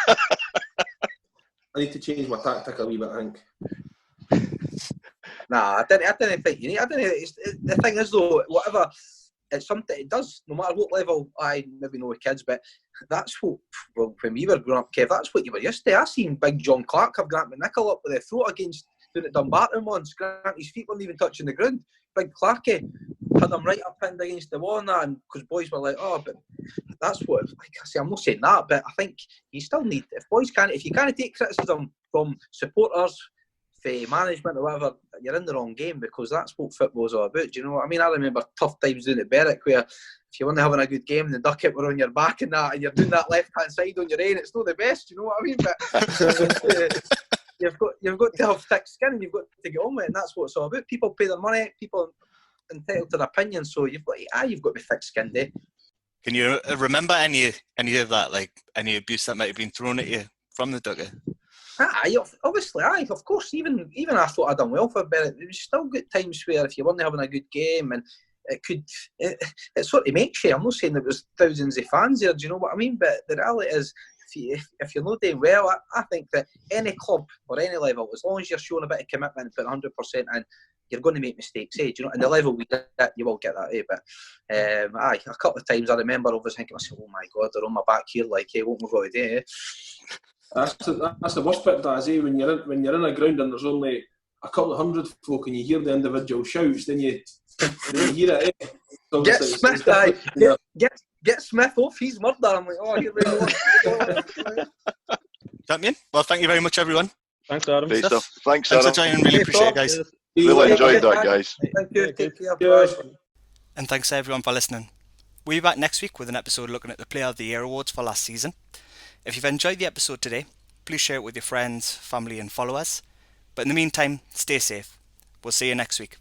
Speaker 3: I need to change my tactic a wee bit, I think.
Speaker 4: Nah, I didn't think you need. The thing is though, whatever, it's something it does. No matter what level, I maybe know with kids, but that's what. Well, when we were growing up, Kev, that's what you were used to. I seen Big John Clark have Grant McNichol up with their throat against doing it Dumbarton once. Grant, his feet weren't even touching the ground. Big Clarky had him right up pinned against the wall and that, and because boys were like, oh, but that's what. Like I say, I'm not saying that, but I think you still need. If you can't take criticism from supporters, management or whatever, you're in the wrong game, because that's what football's all about. Do you know what I mean? I remember tough times doing at Berwick where if you weren't having a good game and the ducket were on your back and that, and you're doing that left hand side on your own, it's not the best. Do you know what I mean? But you've got to have thick skin and you've got to get on with it, and that's what it's all about. People pay their money, people are entitled to their opinion, so you've got to be thick skinned, eh?
Speaker 2: Can you remember any of that, like any abuse that might have been thrown at you from the dugout?
Speaker 4: Obviously, of course. Even I thought I'd done well for Berwick. There was still good times where if you weren't having a good game, and it sort of makes you. I'm not saying there was thousands of fans there. Do you know what I mean? But the reality is, if you're not doing well, I think that any club or any level, as long as you're showing a bit of commitment, put 100% in, you're going to make mistakes. Do you know? And the level we get, you will get that. But a couple of times I remember I was thinking, oh my God, they're on my back here. Like, hey, what am I going to do?
Speaker 3: That's the worst bit, Daz, eh? When you're in a ground and there's only a couple of hundred folk and you hear the individual shouts, then you hear it, eh? So
Speaker 4: get Smith, get Smith off, he's murder. I'm like, oh, here we go.
Speaker 2: Champion. Well, thank you very much, everyone.
Speaker 6: Thanks, Adam.
Speaker 5: Great stuff. Thanks,
Speaker 2: Thanks
Speaker 5: Adam.
Speaker 2: for joining, really appreciate it, guys.
Speaker 5: Really enjoyed that, guys.
Speaker 4: Thank you. Take care.
Speaker 3: Cheers.
Speaker 2: And thanks to everyone for listening. We'll be back next week with an episode looking at the Player of the Year awards for last season. If you've enjoyed the episode today, please share it with your friends, family and followers. But in the meantime, stay safe. We'll see you next week.